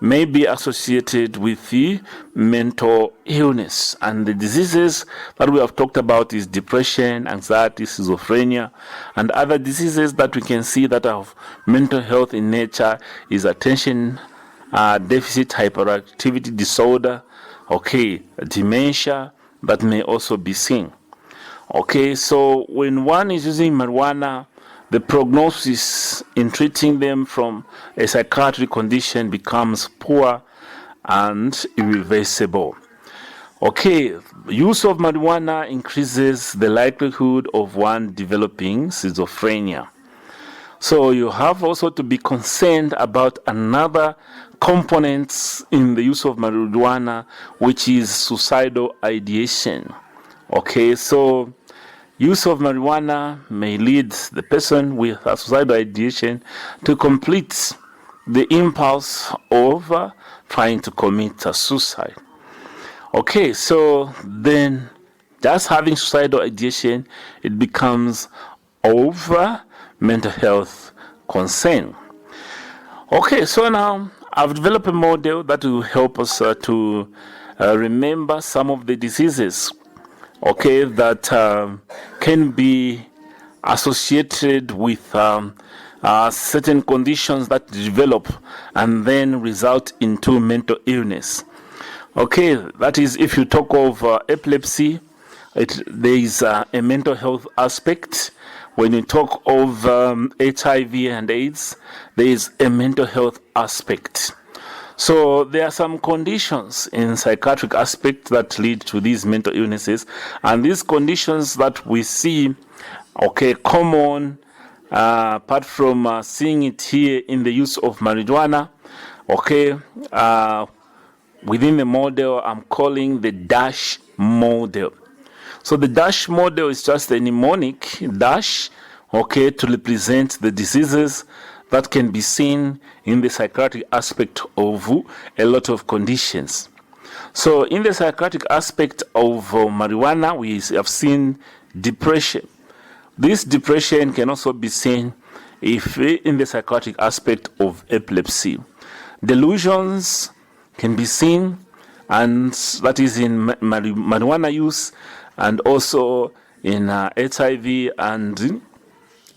may be associated with the mental illness. And the diseases that we have talked about is depression, anxiety, schizophrenia, and other diseases that we can see that have mental health in nature is attention deficit hyperactivity disorder, okay, dementia, that may also be seen. Okay, so when one is using marijuana, the prognosis in treating them from a psychiatric condition becomes poor and irreversible. Okay, use of marijuana increases the likelihood of one developing schizophrenia. So you have also to be concerned about another component in the use of marijuana, which is suicidal ideation. Okay, so use of marijuana may lead the person with a suicidal ideation to complete the impulse of trying to commit suicide. Okay, so then just having suicidal ideation, it becomes over mental health concern. Okay, so now I've developed a model that will help us to remember some of the diseases, okay, that can be associated with certain conditions that develop and then result into mental illness. Okay, that is, if you talk of epilepsy, there is a mental health aspect. When you talk of HIV and AIDS, there is a mental health aspect. So there are some conditions in psychiatric aspect that lead to these mental illnesses, and these conditions that we see, okay, common, apart from seeing it here in the use of marijuana, okay, within the model I'm calling the DASH model. So the DASH model is just a mnemonic dash, okay, to represent the diseases that can be seen in the psychiatric aspect of a lot of conditions. So in the psychiatric aspect of marijuana, we have seen depression. This depression can also be seen if in the psychiatric aspect of epilepsy. Delusions can be seen, and that is in marijuana use, and also in HIV and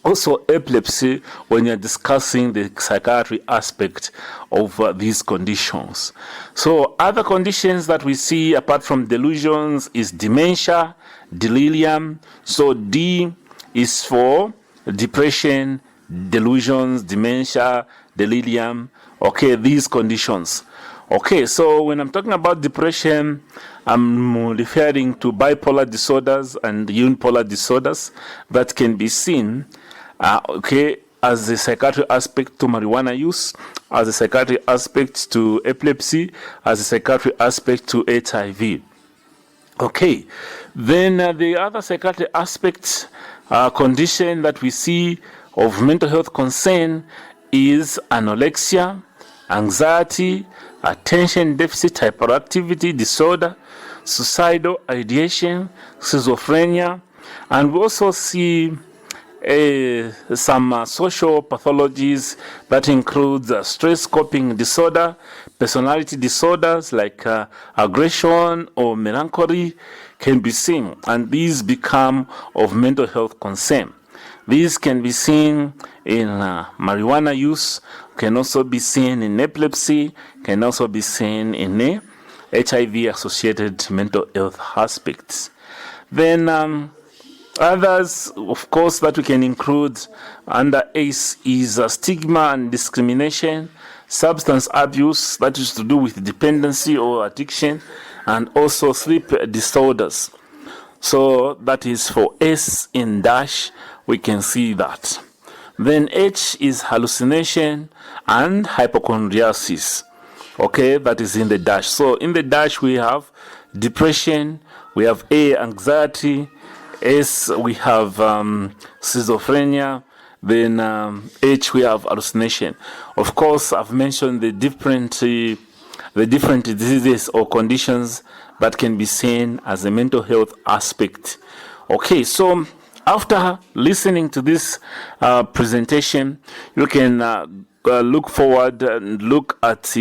also epilepsy when you're discussing the psychiatry aspect of these conditions. So other conditions that we see apart from delusions is dementia, delirium. So D is for depression, delusions, dementia, delirium. Okay, these conditions. Okay, so when I'm talking about depression, I'm referring to bipolar disorders and unipolar disorders that can be seen, okay, as a psychiatric aspect to marijuana use, as a psychiatric aspect to epilepsy, as a psychiatric aspect to HIV. Okay, then the other psychiatric aspects, condition that we see of mental health concern is anorexia, anxiety, attention deficit hyperactivity disorder, suicidal ideation, schizophrenia, and we also see some social pathologies that includes stress coping disorder, personality disorders like aggression or melancholy can be seen, and these become of mental health concern. These can be seen in marijuana use, can also be seen in epilepsy, can also be seen in HIV-associated mental health aspects. Then others, of course, that we can include under ACE is stigma and discrimination, substance abuse, that is to do with dependency or addiction, and also sleep disorders. So that is for S in dash, we can see that. Then H is hallucination and hypochondriasis. Okay, that is in the dash. So in the dash we have depression, we have A, anxiety, S, we have schizophrenia, then H, we have hallucination. Of course, I've mentioned the different diseases or conditions that can be seen as a mental health aspect. Okay, so after listening to this presentation, you can look forward and look at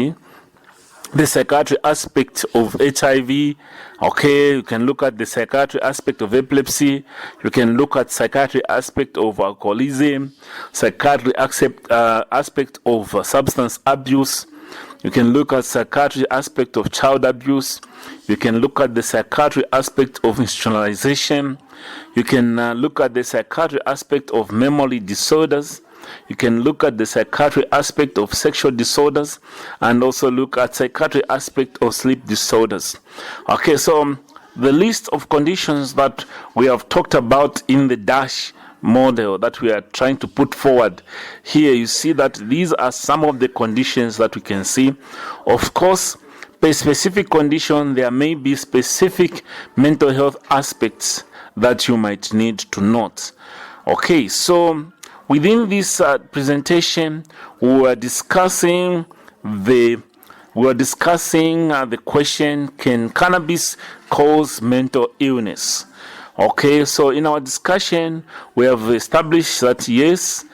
the psychiatry aspect of HIV. Okay, you can look at the psychiatry aspect of epilepsy. You can look at psychiatry aspect of alcoholism, psychiatry aspect of substance abuse. You can look at psychiatry aspect of child abuse. You can look at the psychiatry aspect of institutionalization. You can look at the psychiatry aspect of memory disorders. You can look at the psychiatry aspect of sexual disorders, and also look at psychiatry aspect of sleep disorders. Okay, so the list of conditions that we have talked about in the DASH model that we are trying to put forward here, you see that these are some of the conditions that we can see. Of course, per specific condition, there may be specific mental health aspects that you might need to note. Okay, so within this presentation, we are discussing the we were discussing the question, can cannabis cause mental illness? Okay, so in our discussion, we have established that yes,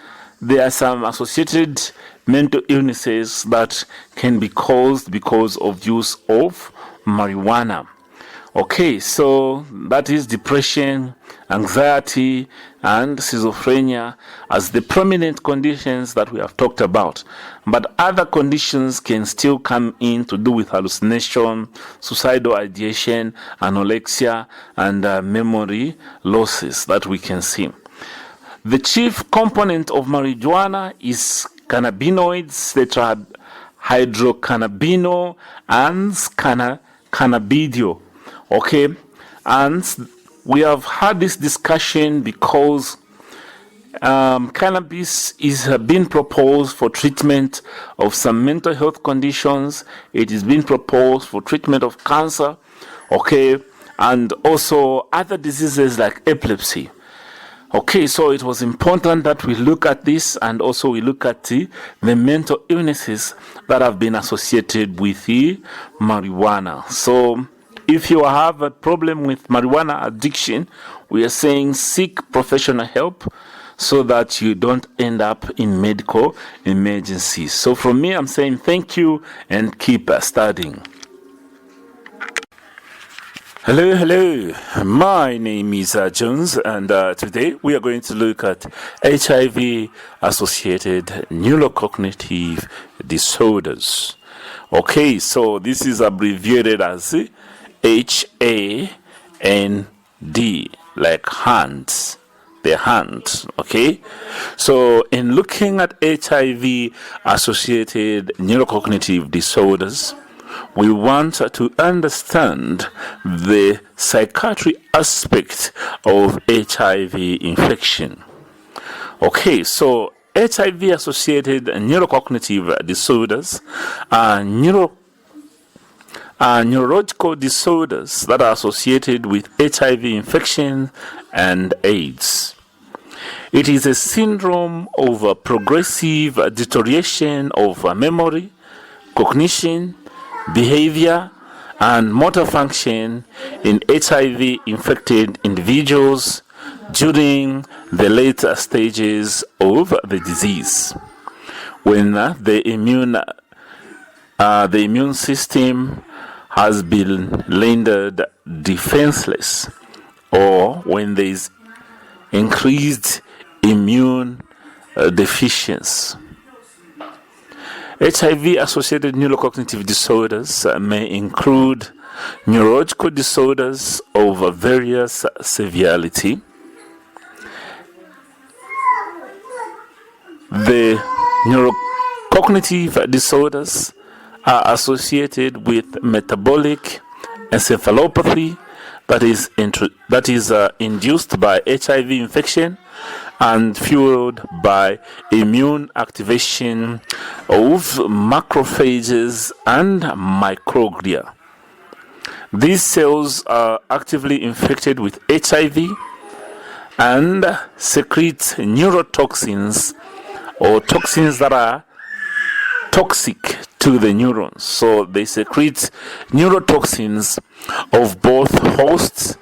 there are some associated mental illnesses that can be caused because of use of marijuana. Okay, so that is depression, anxiety, and schizophrenia as the prominent conditions that we have talked about. But other conditions can still come in to do with hallucination, suicidal ideation, anorexia, and memory losses that we can see. The chief component of marijuana is cannabinoids, tetrahydrocannabinol and cannabidiol. Okay, and we have had this discussion because cannabis is being proposed for treatment of some mental health conditions. It is being proposed for treatment of cancer, okay, and also other diseases like epilepsy. Okay, so it was important that we look at this, and also we look at the mental illnesses that have been associated with the marijuana. So if you have a problem with marijuana addiction, we are saying seek professional help so that you don't end up in medical emergencies. So from me, I'm saying thank you and keep studying. Hello, my name is Jones, and today we are going to look at HIV-associated neurocognitive disorders. Okay, so this is abbreviated as HAND, like hands, the hand, okay? So in looking at HIV-associated neurocognitive disorders, we want to understand the psychiatry aspect of HIV infection. Okay, so HIV-associated neurocognitive disorders are neurological disorders that are associated with HIV infection and AIDS. It is a syndrome of progressive deterioration of memory, cognition, behavior, and motor function in HIV-infected individuals during the later stages of the disease, when the immune system has been rendered defenseless, or when there is increased immune deficiency. HIV-associated neurocognitive disorders may include neurological disorders of various severity. The neurocognitive disorders are associated with metabolic encephalopathy that is induced by HIV infection and fueled by immune activation of macrophages and microglia. These cells are actively infected with HIV and secrete neurotoxins, or toxins that are toxic to the neurons. So they secrete neurotoxins of both hosts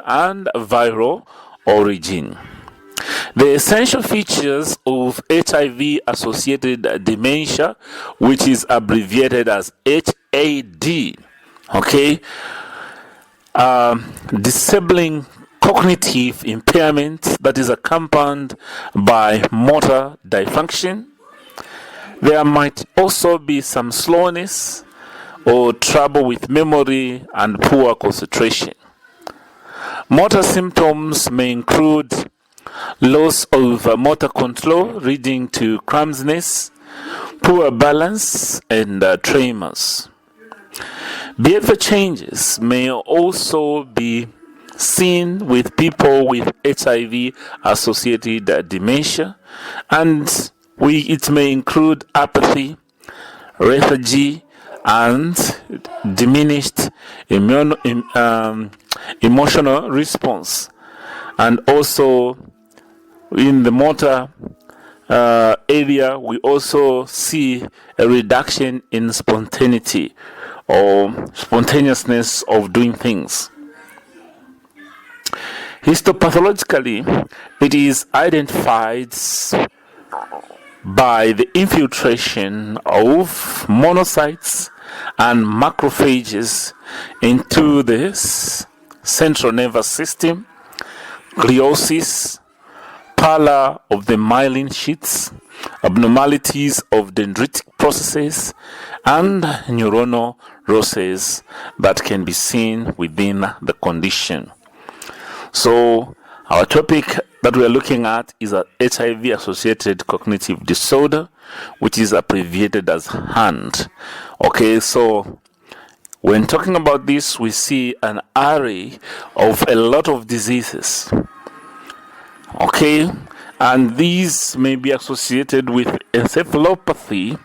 and viral origin. The essential features of HIV-associated dementia, which is abbreviated as HAD, okay, disabling cognitive impairment that is accompanied by motor dysfunction. There might also be some slowness or trouble with memory and poor concentration. Motor symptoms may include loss of motor control, leading to clumsiness, poor balance, and tremors. Behavior changes may also be seen with people with HIV-associated dementia, and it may include apathy, lethargy, and diminished emotional response, and also in the motor area, we also see a reduction in spontaneity or spontaneousness of doing things. Histopathologically, it is identified by the infiltration of monocytes and macrophages into the central nervous system, gliosis, pallor of the myelin sheaths, abnormalities of dendritic processes, and neuronal losses that can be seen within the condition. So, our topic that we are looking at is a HIV-associated cognitive disorder, which is abbreviated as HAND. Okay, so when talking about this, we see an array of a lot of diseases. Okay, and these may be associated with encephalopathy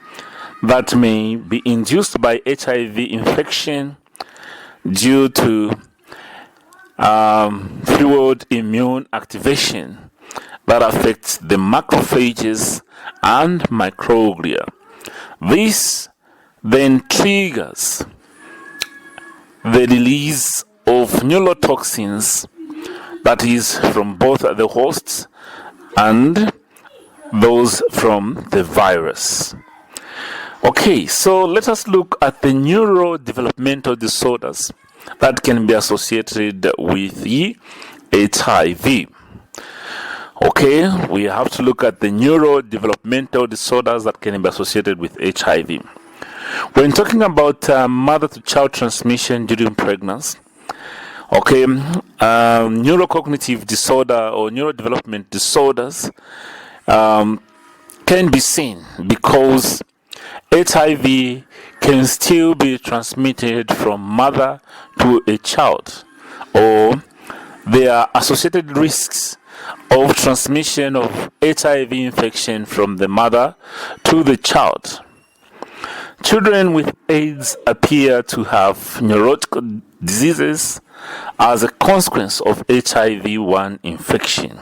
that may be induced by HIV infection due to fluid immune activation that affects the macrophages and microglia. This then triggers the release of neurotoxins, that is from both the hosts and those from the virus. Okay, so let us look at the neurodevelopmental disorders that can be associated with HIV. Okay, we have to look at the neurodevelopmental disorders that can be associated with HIV. When talking about mother-to-child transmission during pregnancy, okay, neurocognitive disorder or neurodevelopment disorders can be seen because HIV can still be transmitted from mother to a child, or there are associated risks of transmission of HIV infection from the mother to the child. Children with AIDS appear to have neurological diseases as a consequence of HIV-1 infection.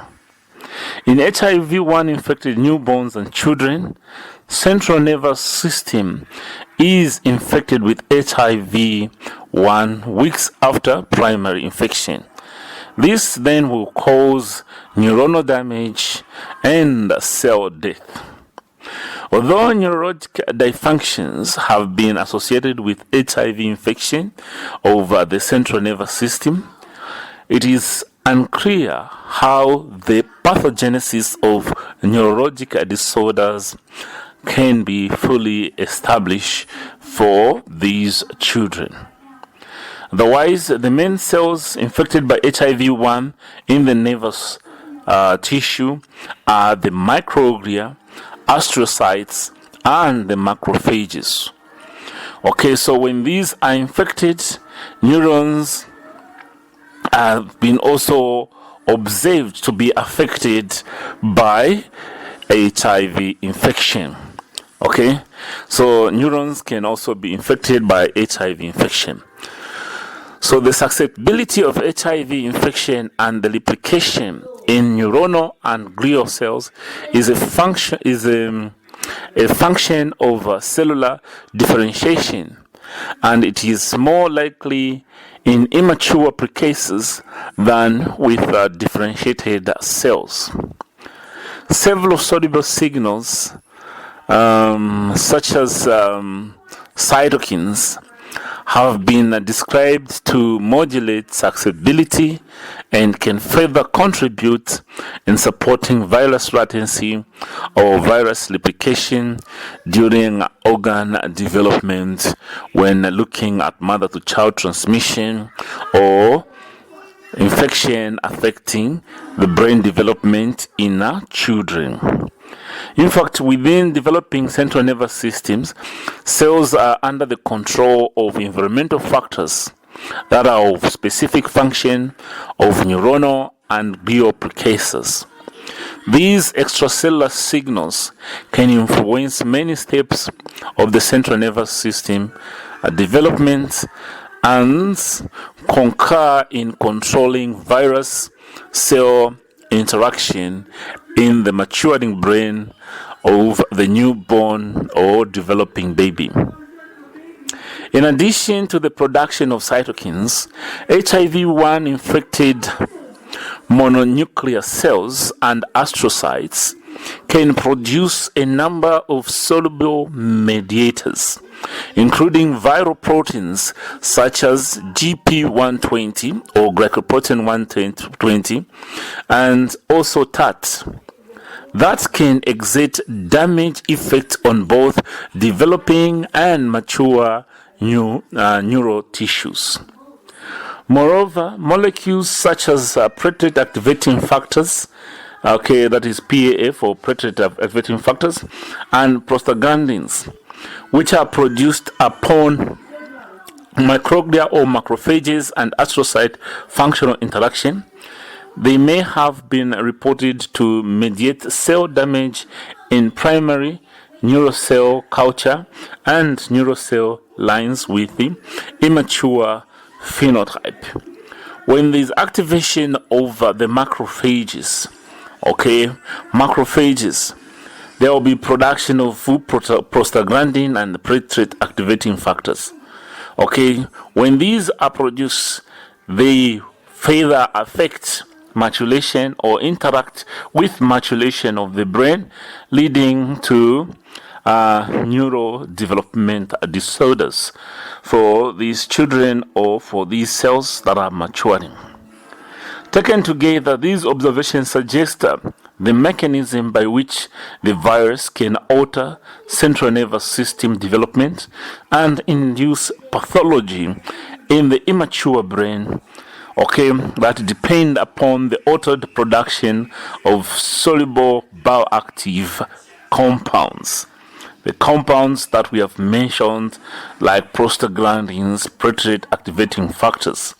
In HIV-1 infected newborns and children, central nervous system is infected with HIV 1 weeks after primary infection. This then will cause neuronal damage and cell death. Although neurologic dysfunctions have been associated with HIV infection of the central nervous system, it is unclear how the pathogenesis of neurologic disorders can be fully established for these children. Otherwise, the main cells infected by HIV-1 in the nervous tissue are the microglia, astrocytes, and the macrophages. Okay, so when these are infected, neurons have been also observed to be affected by HIV infection. Okay, so neurons can also be infected by HIV infection. So the susceptibility of HIV infection and the replication in neuronal and glial cells is a function of cellular differentiation, and it is more likely in immature precases than with differentiated cells. Several soluble signals such as cytokines have been described to modulate susceptibility and can further contribute in supporting virus latency or virus replication during organ development when looking at mother-to-child transmission or infection affecting the brain development in children. In fact, within developing central nervous systems, cells are under the control of environmental factors that are of specific function of neuronal and glial precursors. These extracellular signals can influence many steps of the central nervous system development and concur in controlling virus cell interaction in the maturing brain of the newborn or developing baby. In addition to the production of cytokines, HIV-1 infected mononuclear cells and astrocytes can produce a number of soluble mediators, including viral proteins such as GP120 or glycoprotein 120 and also TAT, that can exert damage effects on both developing and mature neural tissues. Moreover, molecules such as platelet activating factors, that is PAF or platelet activating factors, and prostaglandins, which are produced upon microglia or macrophages and astrocyte functional interaction, they may have been reported to mediate cell damage in primary neural cell culture and neural cell lines with the immature phenotype. When there is activation of the macrophages, there will be production of prostaglandin and platelet activating factors. When these are produced, they further affect maturation or interact with maturation of the brain, leading to neurodevelopment disorders for these children or for these cells that are maturing. Taken together, these observations suggest the mechanism by which the virus can alter central nervous system development and induce pathology in the immature brain, that depend upon the altered production of soluble bioactive compounds. The compounds that we have mentioned, like prostaglandins, platelet activating factors.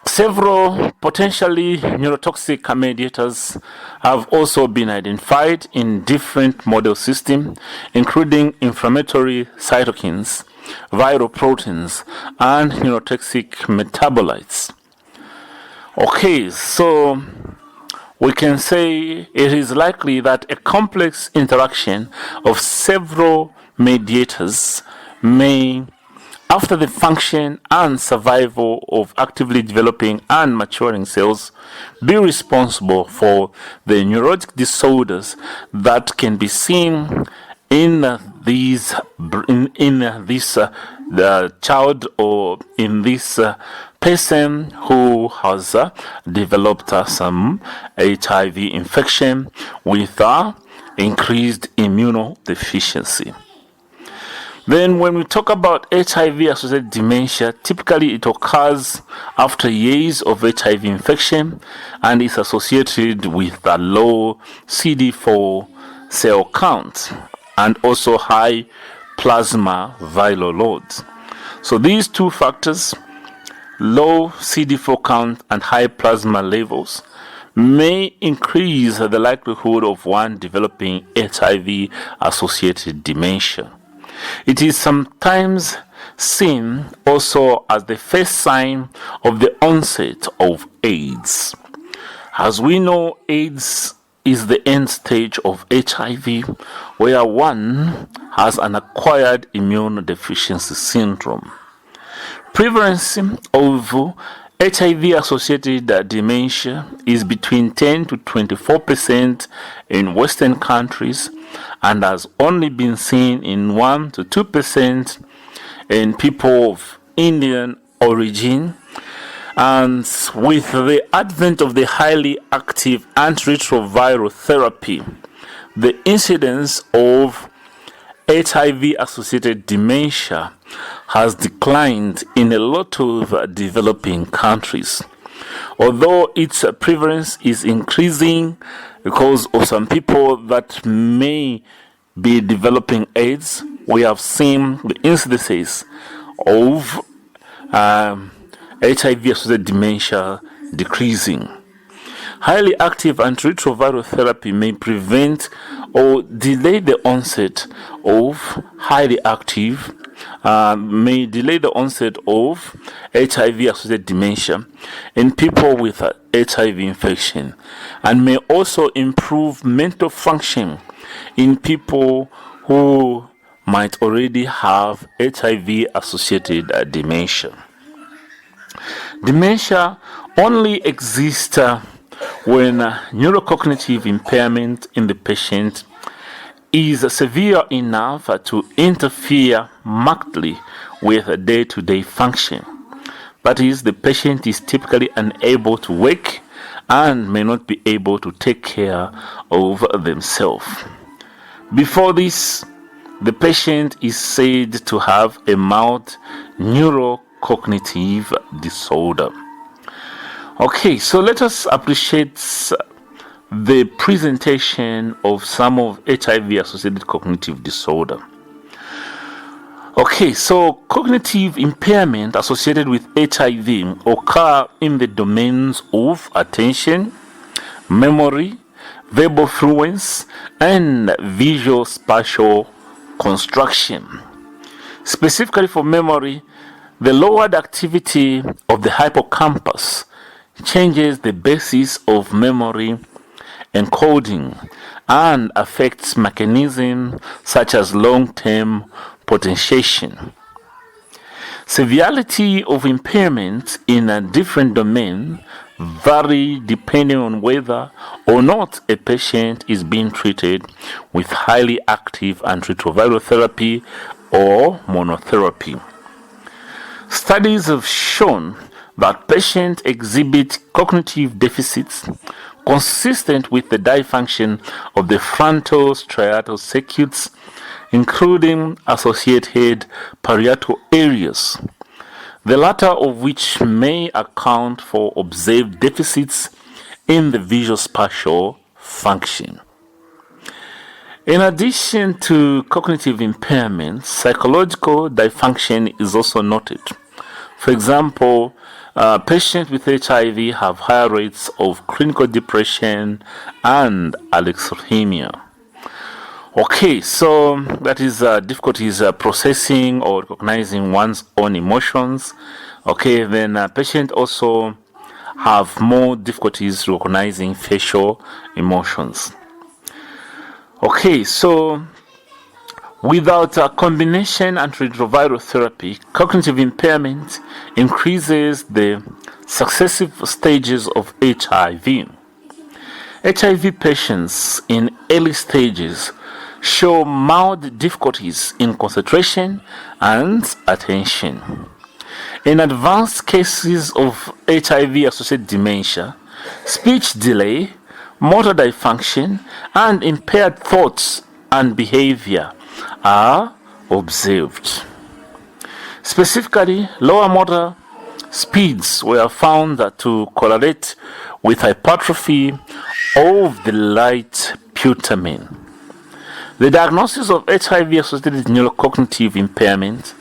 Several potentially neurotoxic mediators have also been identified in different model systems, including inflammatory cytokines, viral proteins, and neurotoxic metabolites. So we can say it is likely that a complex interaction of several mediators may, after the function and survival of actively developing and maturing cells, be responsible for the neurotic disorders that can be seen in this child or in this person who has developed some HIV infection with increased immunodeficiency. Then when we talk about HIV-associated dementia, typically it occurs after years of HIV infection and is associated with a low CD4 cell count and also high plasma viral loads. So these two factors, low CD4 count and high plasma levels, may increase the likelihood of one developing HIV-associated dementia. It is sometimes seen also as the first sign of the onset of AIDS. As we know, AIDS is the end stage of HIV, where one has an acquired immune deficiency syndrome. Prevalence of HIV-associated dementia is between 10 to 24% in Western countries and has only been seen in 1 to 2% in people of Indian origin. And with the advent of the highly active antiretroviral therapy, the incidence of HIV-associated dementia has declined in a lot of developing countries. Although its prevalence is increasing because of some people that may be developing AIDS, we have seen the incidences of HIV-associated dementia decreasing. Highly active antiretroviral therapy may prevent or delay the onset of highly active may delay the onset of HIV-associated dementia in people with HIV infection, and may also improve mental function in people who might already have HIV-associated dementia. Dementia only exists when neurocognitive impairment in the patient is severe enough to interfere markedly with day-to-day function. That is, the patient is typically unable to work and may not be able to take care of themselves. Before this, the patient is said to have a mild neurocognitive disorder. Okay, so let us appreciate the presentation of some of HIV-associated cognitive disorder. Okay, so cognitive impairment associated with HIV occur in the domains of attention, memory, verbal fluency, and visual spatial construction. Specifically for memory, the lowered activity of the hippocampus changes the basis of memory encoding and affects mechanisms such as long-term potentiation. Severity of impairment in a different domain vary depending on whether or not a patient is being treated with highly active antiretroviral therapy or monotherapy. Studies have shown that patients exhibit cognitive deficits consistent with the dysfunction of the frontal striatal circuits, including associated parietal areas, the latter of which may account for observed deficits in the visual spatial function. In addition to cognitive impairment, psychological dysfunction is also noted. For example, patients with HIV have higher rates of clinical depression and alexithymia. Okay, so that is difficulties processing or recognizing one's own emotions. Okay, then patients also have more difficulties recognizing facial emotions. Okay, so without a combination antiretroviral therapy, cognitive impairment increases the successive stages of HIV. HIV patients in early stages show mild difficulties in concentration and attention. In advanced cases of HIV-associated dementia, speech delay, motor dysfunction, and impaired thoughts and behavior are observed. Specifically, lower motor speeds were found to correlate with hypertrophy of the light putamen. The diagnosis of HIV-associated neurocognitive impairment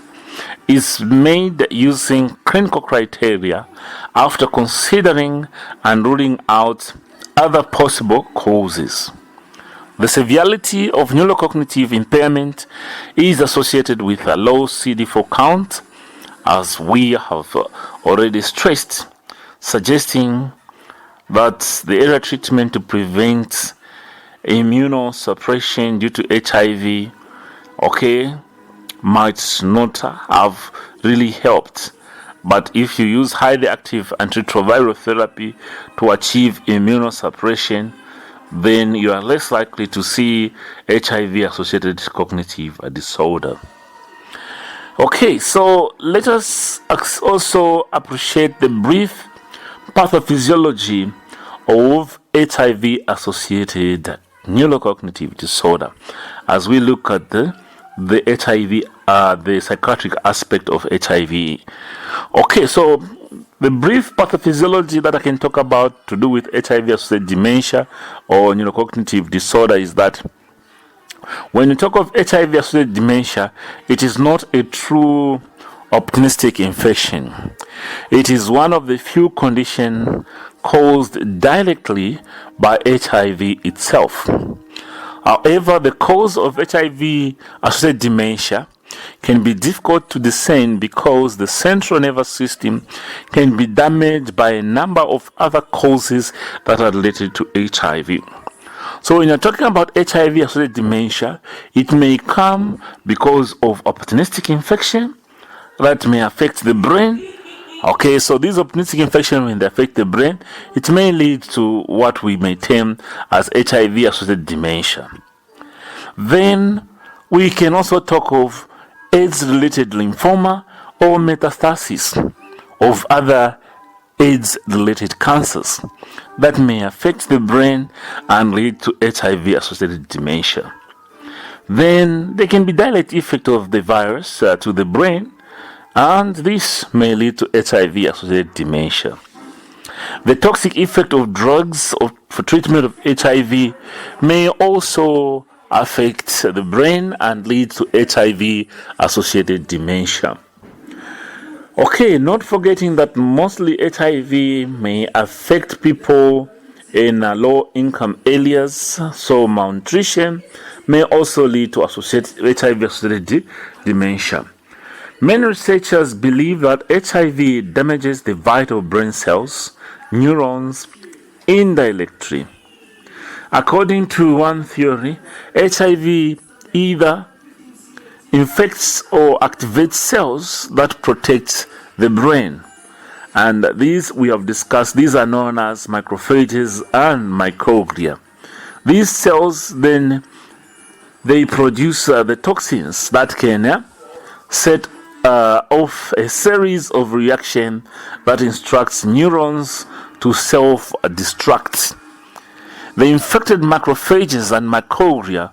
is made using clinical criteria after considering and ruling out other possible causes. The severity of neurocognitive impairment is associated with a low CD4 count, as we have already stressed, suggesting that the area treatment to prevent immunosuppression due to HIV, might not have really helped. But if you use highly active antiretroviral therapy to achieve immunosuppression, then you are less likely to see HIV-associated cognitive disorder. Okay, so let us also appreciate the brief pathophysiology of HIV-associated neurocognitive disorder as we look at the HIV, the psychiatric aspect of HIV. Okay, so the brief pathophysiology that I can talk about to do with HIV-associated dementia or neurocognitive disorder is that when you talk of HIV-associated dementia, it is not a true opportunistic infection. It is one of the few conditions caused directly by HIV itself. However, the cause of HIV-associated dementia can be difficult to discern because the central nervous system can be damaged by a number of other causes that are related to HIV. So when you're talking about HIV-associated dementia, it may come because of opportunistic infection that may affect the brain. Okay, so these opportunistic infections, when they affect the brain, it may lead to what we may term as HIV-associated dementia. Then we can also talk of AIDS-related lymphoma or metastasis of other AIDS-related cancers that may affect the brain and lead to HIV-associated dementia. Then there can be direct effect of the virus to the brain, and this may lead to HIV-associated dementia. The toxic effect of drugs for treatment of HIV may also affect the brain and lead to HIV-associated dementia. Okay, not forgetting that mostly HIV may affect people in low-income areas, so malnutrition may also lead to HIV-associated dementia. Many researchers believe that HIV damages the vital brain cells, neurons, indirectly. According to one theory, HIV either infects or activates cells that protect the brain. And these we have discussed, these are known as macrophages and microglia. These cells then, they produce the toxins that can set off a series of reactions that instructs neurons to self-destruct. The infected macrophages and microglia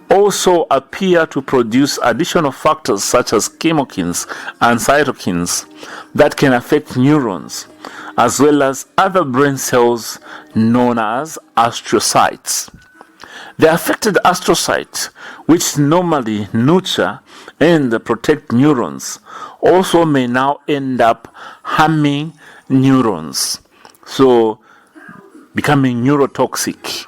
also appear to produce additional factors such as chemokines and cytokines that can affect neurons, as well as other brain cells known as astrocytes. The affected astrocytes, which normally nurture and protect neurons, also may now end up harming neurons, so becoming neurotoxic.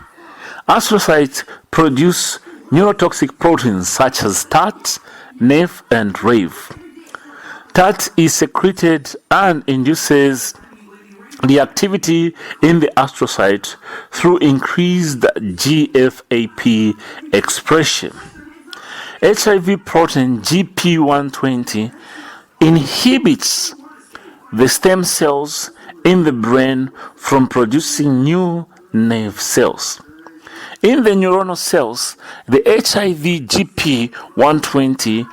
Astrocytes produce neurotoxic proteins such as TAT, NEF, and RAVE. TAT is secreted and induces the activity in the astrocyte through increased GFAP expression. HIV protein GP120 inhibits the stem cells in the brain from producing new nerve cells. In the neuronal cells, the HIV GP120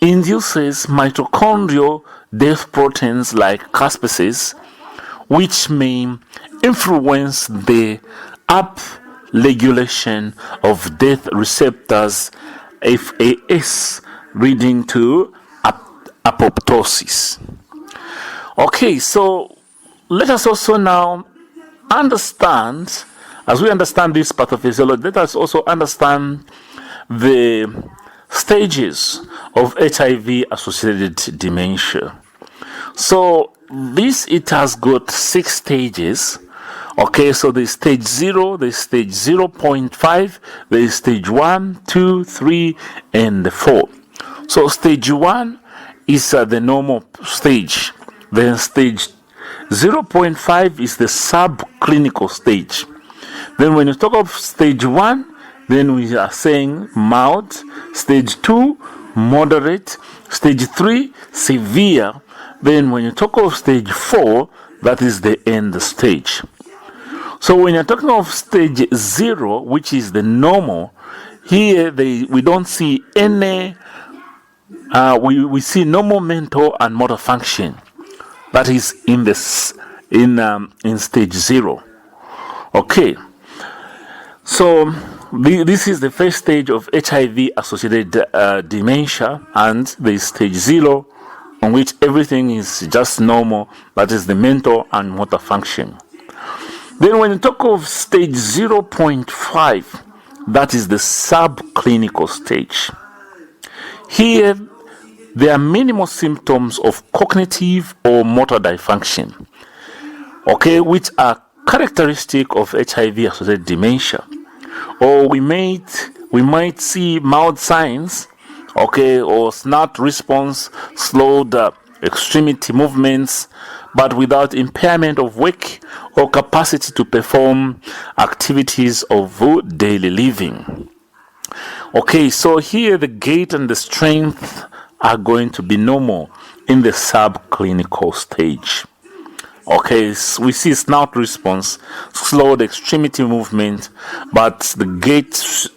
induces mitochondrial death proteins like caspases, which may influence the upregulation of death receptors FAS, leading to apoptosis. Okay, so let us also now understand, as we understand this pathophysiology, let us also understand the stages of HIV-associated dementia. So it has got 6 stages. Okay, so there's stage 0, there's stage 0.5, there's stage 1, 2, 3, and 4. So stage 1 is the normal stage. Then stage 0.5 is the subclinical stage. Then when you talk of stage 1, then we are saying mild, stage 2, moderate, stage 3, severe. Then when you talk of stage 4, that is the end stage. So when you're talking of stage 0, which is the normal, here we don't see any, we see normal mental and motor function. That is in stage 0. Okay. So this is the first stage of HIV-associated dementia, and there is stage 0, on which everything is just normal. That is the mental and motor function. Then when you talk of stage 0.5, that is the subclinical stage. Here, there are minimal symptoms of cognitive or motor dysfunction, okay, which are characteristic of HIV-associated dementia. Or we might see mild signs okay, or SNAT response, slowed extremity movements, but without impairment of work or capacity to perform activities of daily living. Okay, so here the gait and the strength are going to be normal in the subclinical stage. Okay, so we see SNAT response, slowed extremity movement, but the gait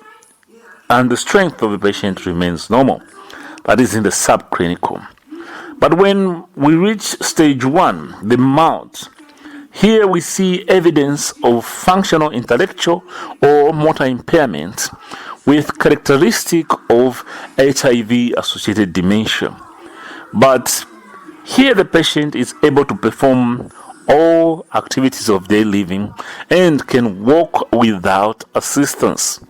and the strength of the patient remains normal. That is in the subclinical. But when we reach stage 1, the mouth, here we see evidence of functional, intellectual, or motor impairment with characteristic of HIV-associated dementia. But here the patient is able to perform all activities of daily living and can walk without assistance.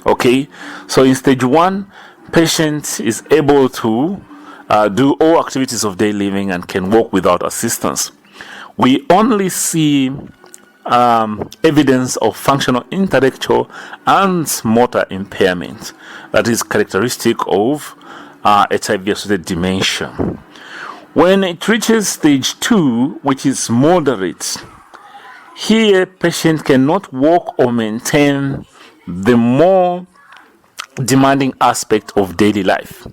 Okay, so in stage 1, patient is able to do all activities of daily living and can walk without assistance. We only see evidence of functional, intellectual, and motor impairment that is characteristic of HIV-associated dementia. When it reaches stage 2, which is moderate, here patient cannot walk or maintain the more demanding aspect of daily life,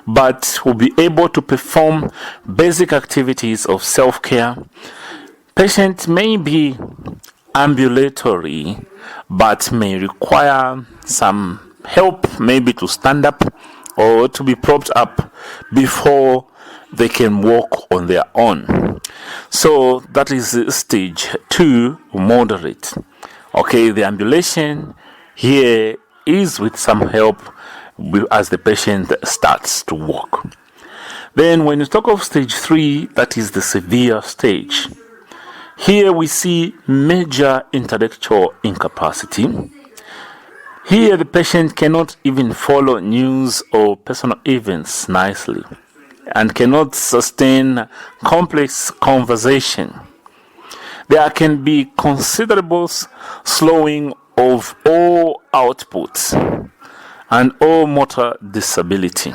but will be able to perform basic activities of self-care. Patient may be ambulatory, but may require some help, maybe to stand up or to be propped up before they can walk on their own. So that is stage 2, moderate. Okay, the ambulation here is with some help as the patient starts to walk. Then when you talk of stage 3, that is the severe stage. Here we see major intellectual incapacity. Here the patient cannot even follow news or personal events nicely and cannot sustain complex conversation. There can be considerable slowing of all outputs and all motor disability.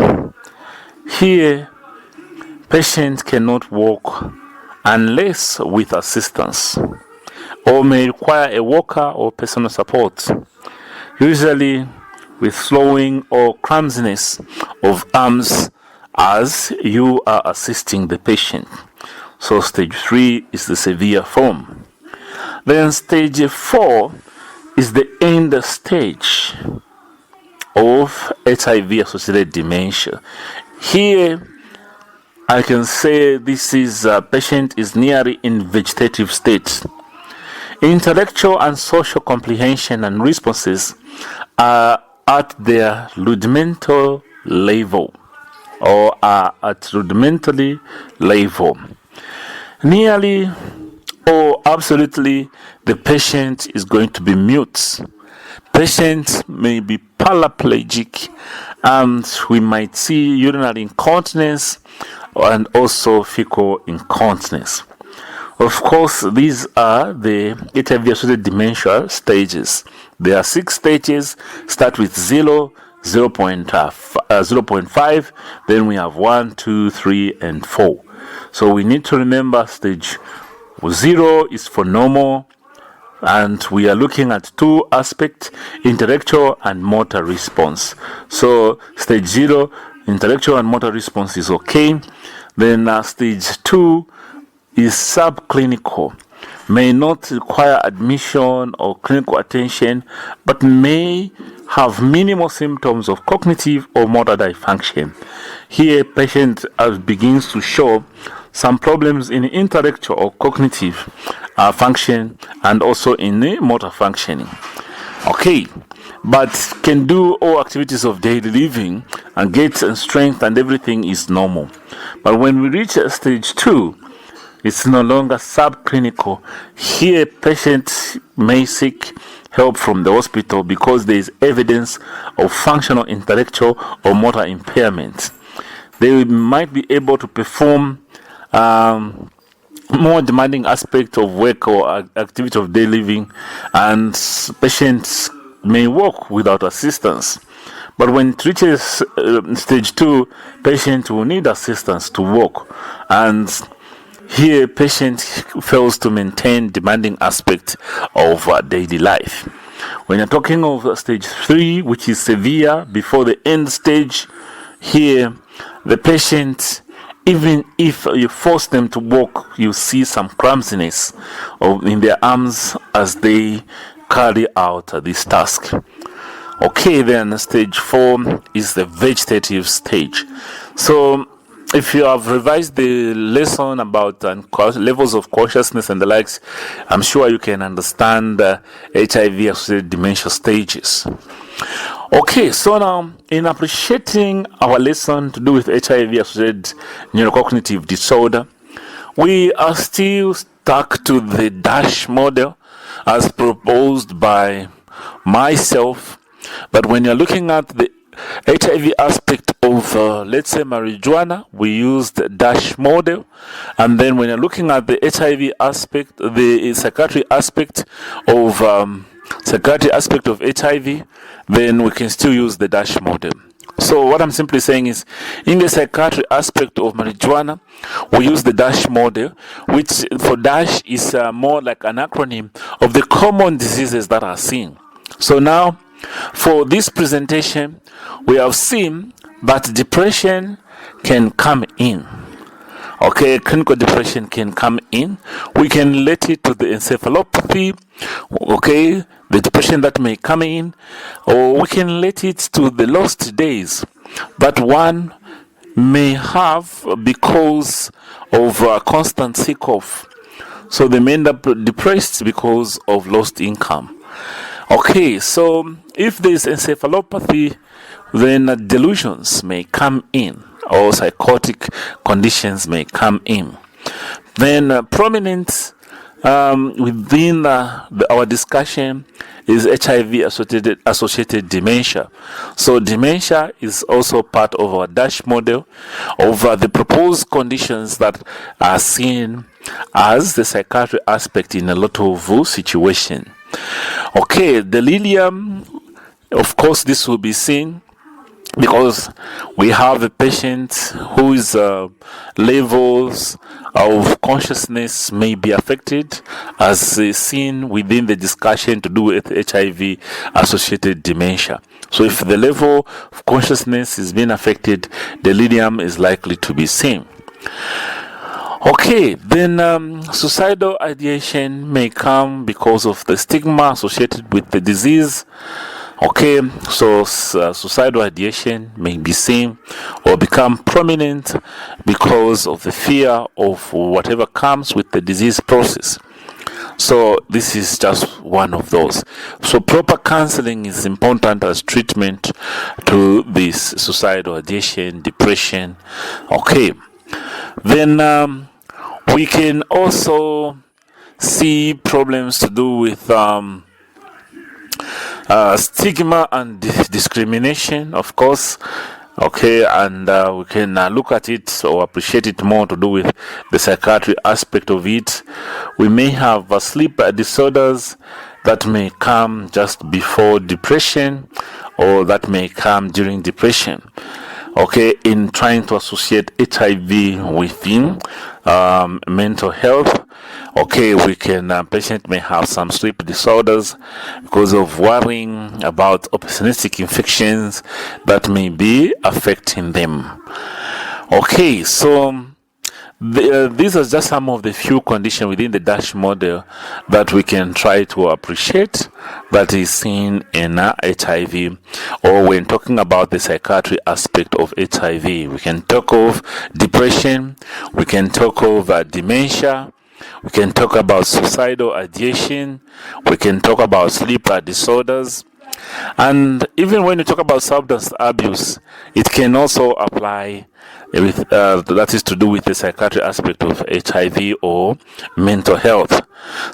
Here, patient cannot walk unless with assistance or may require a walker or personal support, usually with slowing or clumsiness of arms as you are assisting the patient. So stage 3 is the severe form. Then stage 4 is the end stage of HIV-associated dementia. Here, I can say this is patient is nearly in vegetative state. Intellectual and social comprehension and responses are at their rudimental level or are at rudimentary level. Nearly or absolutely, the patient is going to be mute. Patient may be paraplegic, and we might see urinary incontinence and also fecal incontinence. Of course, these are the HIV-associated dementia stages. There are 6 stages. Start with 0, 0.5, then we have 1, 2, 3, and 4. So we need to remember stage 0 is for normal, and we are looking at 2 aspects, intellectual and motor response. So stage 0, intellectual and motor response is okay. Then stage 2 is subclinical, may not require admission or clinical attention, but may have minimal symptoms of cognitive or motor dysfunction. Here, patient begins to show some problems in intellectual or cognitive function and also in motor functioning. Okay, but can do all activities of daily living and gait and strength and everything is normal. But when we reach stage 2, it's no longer subclinical. Here, patients may seek help from the hospital because there is evidence of functional, intellectual, or motor impairment. They might be able to perform more demanding aspects of work or activity of daily living, and patients may walk without assistance. But when it reaches stage 2, patient will need assistance to walk, and here patient fails to maintain demanding aspect of daily life. When you're talking of stage 3, which is severe, before the end stage, here the patient, even if you force them to walk, you see some clumsiness in their arms as they carry out this task. Okay, then stage 4 is the vegetative stage. So if you have revised the lesson about levels of consciousness and the likes, I'm sure you can understand HIV-associated dementia stages. Okay, so now in appreciating our lesson to do with HIV-associated neurocognitive disorder, we are still stuck to the DASH model as proposed by myself. But when you're looking at the HIV aspect of, let's say, marijuana, we use the DASH model. And then when you're looking at the HIV aspect, the psychiatry aspect of HIV, then we can still use the DASH model. So what I'm simply saying is, in the psychiatry aspect of marijuana, we use the DASH model, which for DASH is more like an acronym of the common diseases that are seen. So now, for this presentation, we have seen that depression can come in. Okay, clinical depression can come in. We can relate it to the encephalopathy, okay, the depression that may come in, or we can relate it to the lost days that one may have because of a constant sick of. So they may end up depressed because of lost income. Okay, so if there is encephalopathy, then delusions may come in, or psychotic conditions may come in. Then prominent within our discussion is HIV-associated dementia. So dementia is also part of our DASH model of the proposed conditions that are seen as the psychiatry aspect in a lot of situations. Okay, delirium, of course, this will be seen because we have a patient whose levels of consciousness may be affected, as seen within the discussion to do with HIV-associated dementia. So if the level of consciousness is being affected, delirium is likely to be seen. Okay, then suicidal ideation may come because of the stigma associated with the disease. Okay, so suicidal ideation may be seen or become prominent because of the fear of whatever comes with the disease process. So this is just one of those. So proper counseling is important as treatment to this suicidal ideation, depression. Okay, then we can also see problems to do with stigma and discrimination, of course. Okay, and we can look at it or appreciate it more to do with the psychiatry aspect of it. We may have sleep disorders that may come just before depression, or that may come during depression. Okay, in trying to associate HIV within mental health. Okay, we can, patient may have some sleep disorders because of worrying about opportunistic infections that may be affecting them. Okay, so these are just some of the few conditions within the DASH model that we can try to appreciate that is seen in HIV, or when talking about the psychiatry aspect of HIV. We can talk of depression, we can talk of dementia, we can talk about suicidal ideation, we can talk about sleep disorders, and even when you talk about substance abuse, it can also apply with that is to do with the psychiatry aspect of HIV or mental health.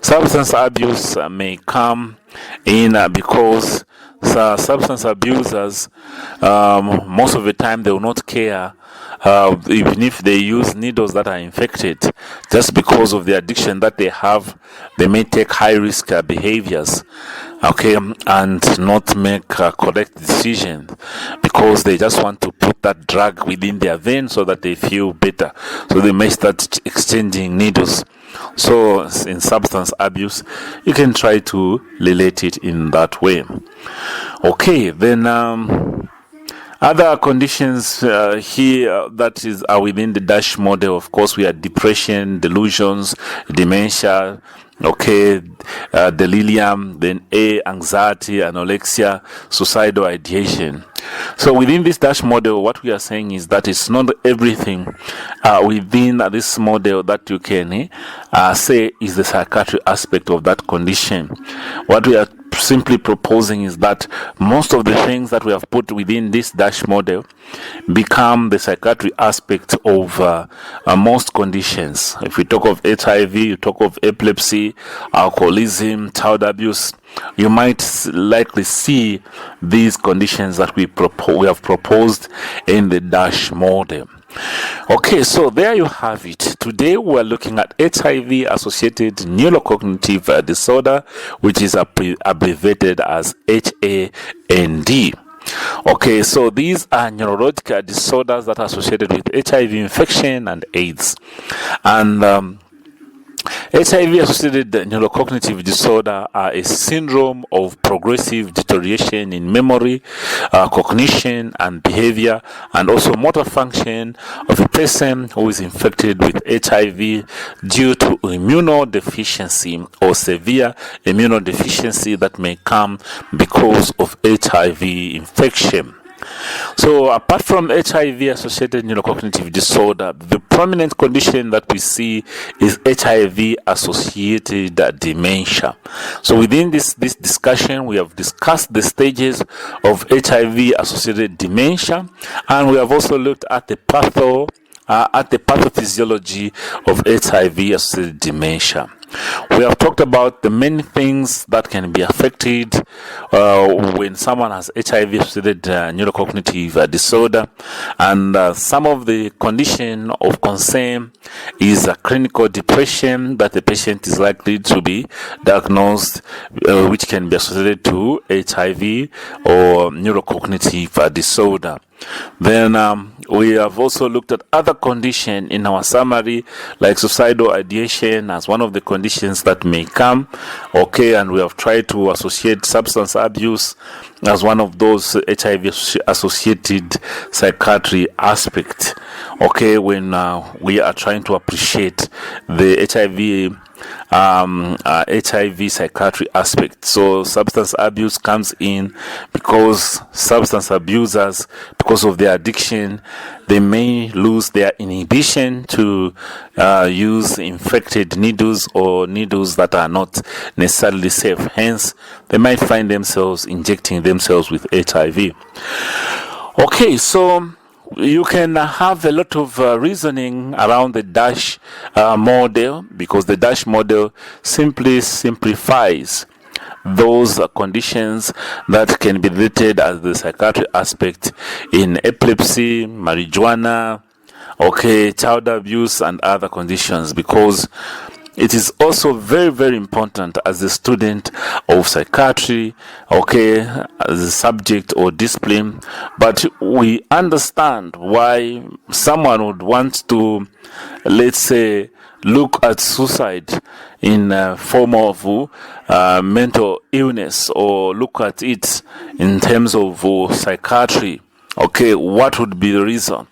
Substance abuse may come in because substance abusers, most of the time, they will not care even if they use needles that are infected, just because of the addiction that they have, they may take high risk behaviors, okay, and not make correct decisions because they just want to put that drug within their vein so that they feel better. So they may start exchanging needles. So in substance abuse, you can try to relate it in that way. Okay, then other conditions here that are within the DASH model. Of course, we have depression, delusions, dementia, okay, delirium, then A, anxiety, anorexia, suicidal ideation. So within this DASH model, what we are saying is that it's not everything within this model that you can say is the psychiatry aspect of that condition. What we are simply proposing is that most of the things that we have put within this DASH model become the psychiatry aspect of most conditions. If we talk of HIV, you talk of epilepsy, alcoholism, child abuse, you might likely see these conditions that we have proposed in the DASH model. Okay, so there you have it. Today we are looking at HIV-associated neurocognitive disorder, which is abbreviated as HAND. Okay, so these are neurological disorders that are associated with HIV infection and AIDS. And HIV-associated neurocognitive disorder are a syndrome of progressive deterioration in memory, cognition, and behavior, and also motor function of a person who is infected with HIV due to immunodeficiency or severe immunodeficiency that may come because of HIV infection. So apart from HIV-associated neurocognitive disorder, the prominent condition that we see is HIV-associated dementia. So within this discussion, we have discussed the stages of HIV-associated dementia, and we have also looked at the pathophysiology of HIV-associated dementia. We have talked about the many things that can be affected when someone has HIV-associated neurocognitive disorder, and some of the condition of concern is a clinical depression that the patient is likely to be diagnosed, which can be associated to HIV or neurocognitive disorder. Then we have also looked at other conditions in our summary, like suicidal ideation as one of the conditions that may come. Okay, and we have tried to associate substance abuse as one of those HIV-associated psychiatry aspects. Okay, when we are trying to appreciate the HIV psychiatry aspect. So substance abuse comes in because substance abusers, because of their addiction, they may lose their inhibition to use infected needles or needles that are not necessarily safe. Hence, they might find themselves injecting themselves with HIV. Okay, so you can have a lot of reasoning around the DASH model, because the DASH model simply simplifies those conditions that can be related as the psychiatry aspect in epilepsy, marijuana, okay, child abuse, and other conditions, because it is also very, very important as a student of psychiatry, okay, as a subject or discipline, but we understand why someone would want to, let's say, look at suicide in a form of mental illness, or look at it in terms of psychiatry. Okay, what would be the reason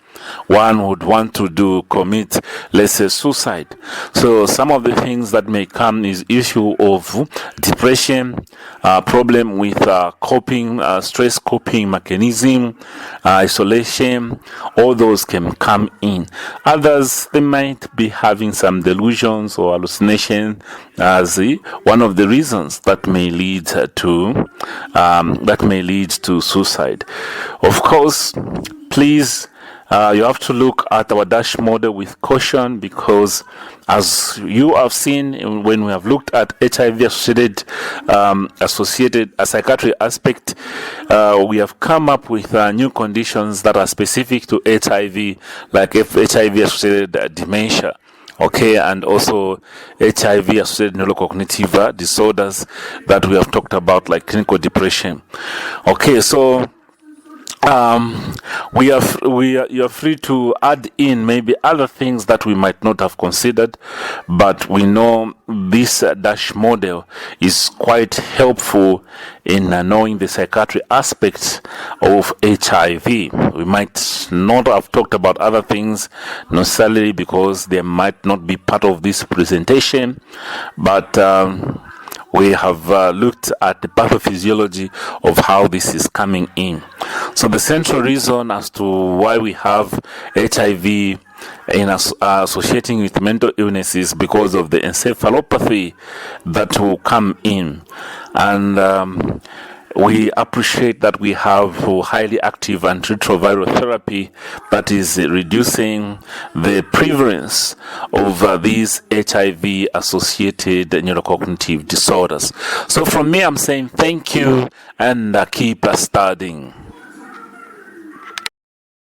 one would want to commit, let's say, suicide? So some of the things that may come is issue of depression, problem with coping, stress coping mechanism, isolation. All those can come in. Others, they might be having some delusions or hallucination as one of the reasons that may lead to suicide. Of course, please You have to look at our DASH model with caution, because as you have seen when we have looked at HIV associated a psychiatry aspect, we have come up with new conditions that are specific to HIV, like HIV associated dementia. Okay, and also HIV-associated neurocognitive disorders that we have talked about, like clinical depression. Okay, so you are free to add in maybe other things that we might not have considered, but we know this DASH model is quite helpful in knowing the psychiatry aspects of HIV. We might not have talked about other things necessarily because they might not be part of this presentation, but we have looked at the pathophysiology of how this is coming in. So the central reason as to why we have HIV in associating with mental illness is because of the encephalopathy that will come in. And we appreciate that we have highly active antiretroviral therapy that is reducing the prevalence of these HIV-associated neurocognitive disorders. So from me, I'm saying thank you and keep studying.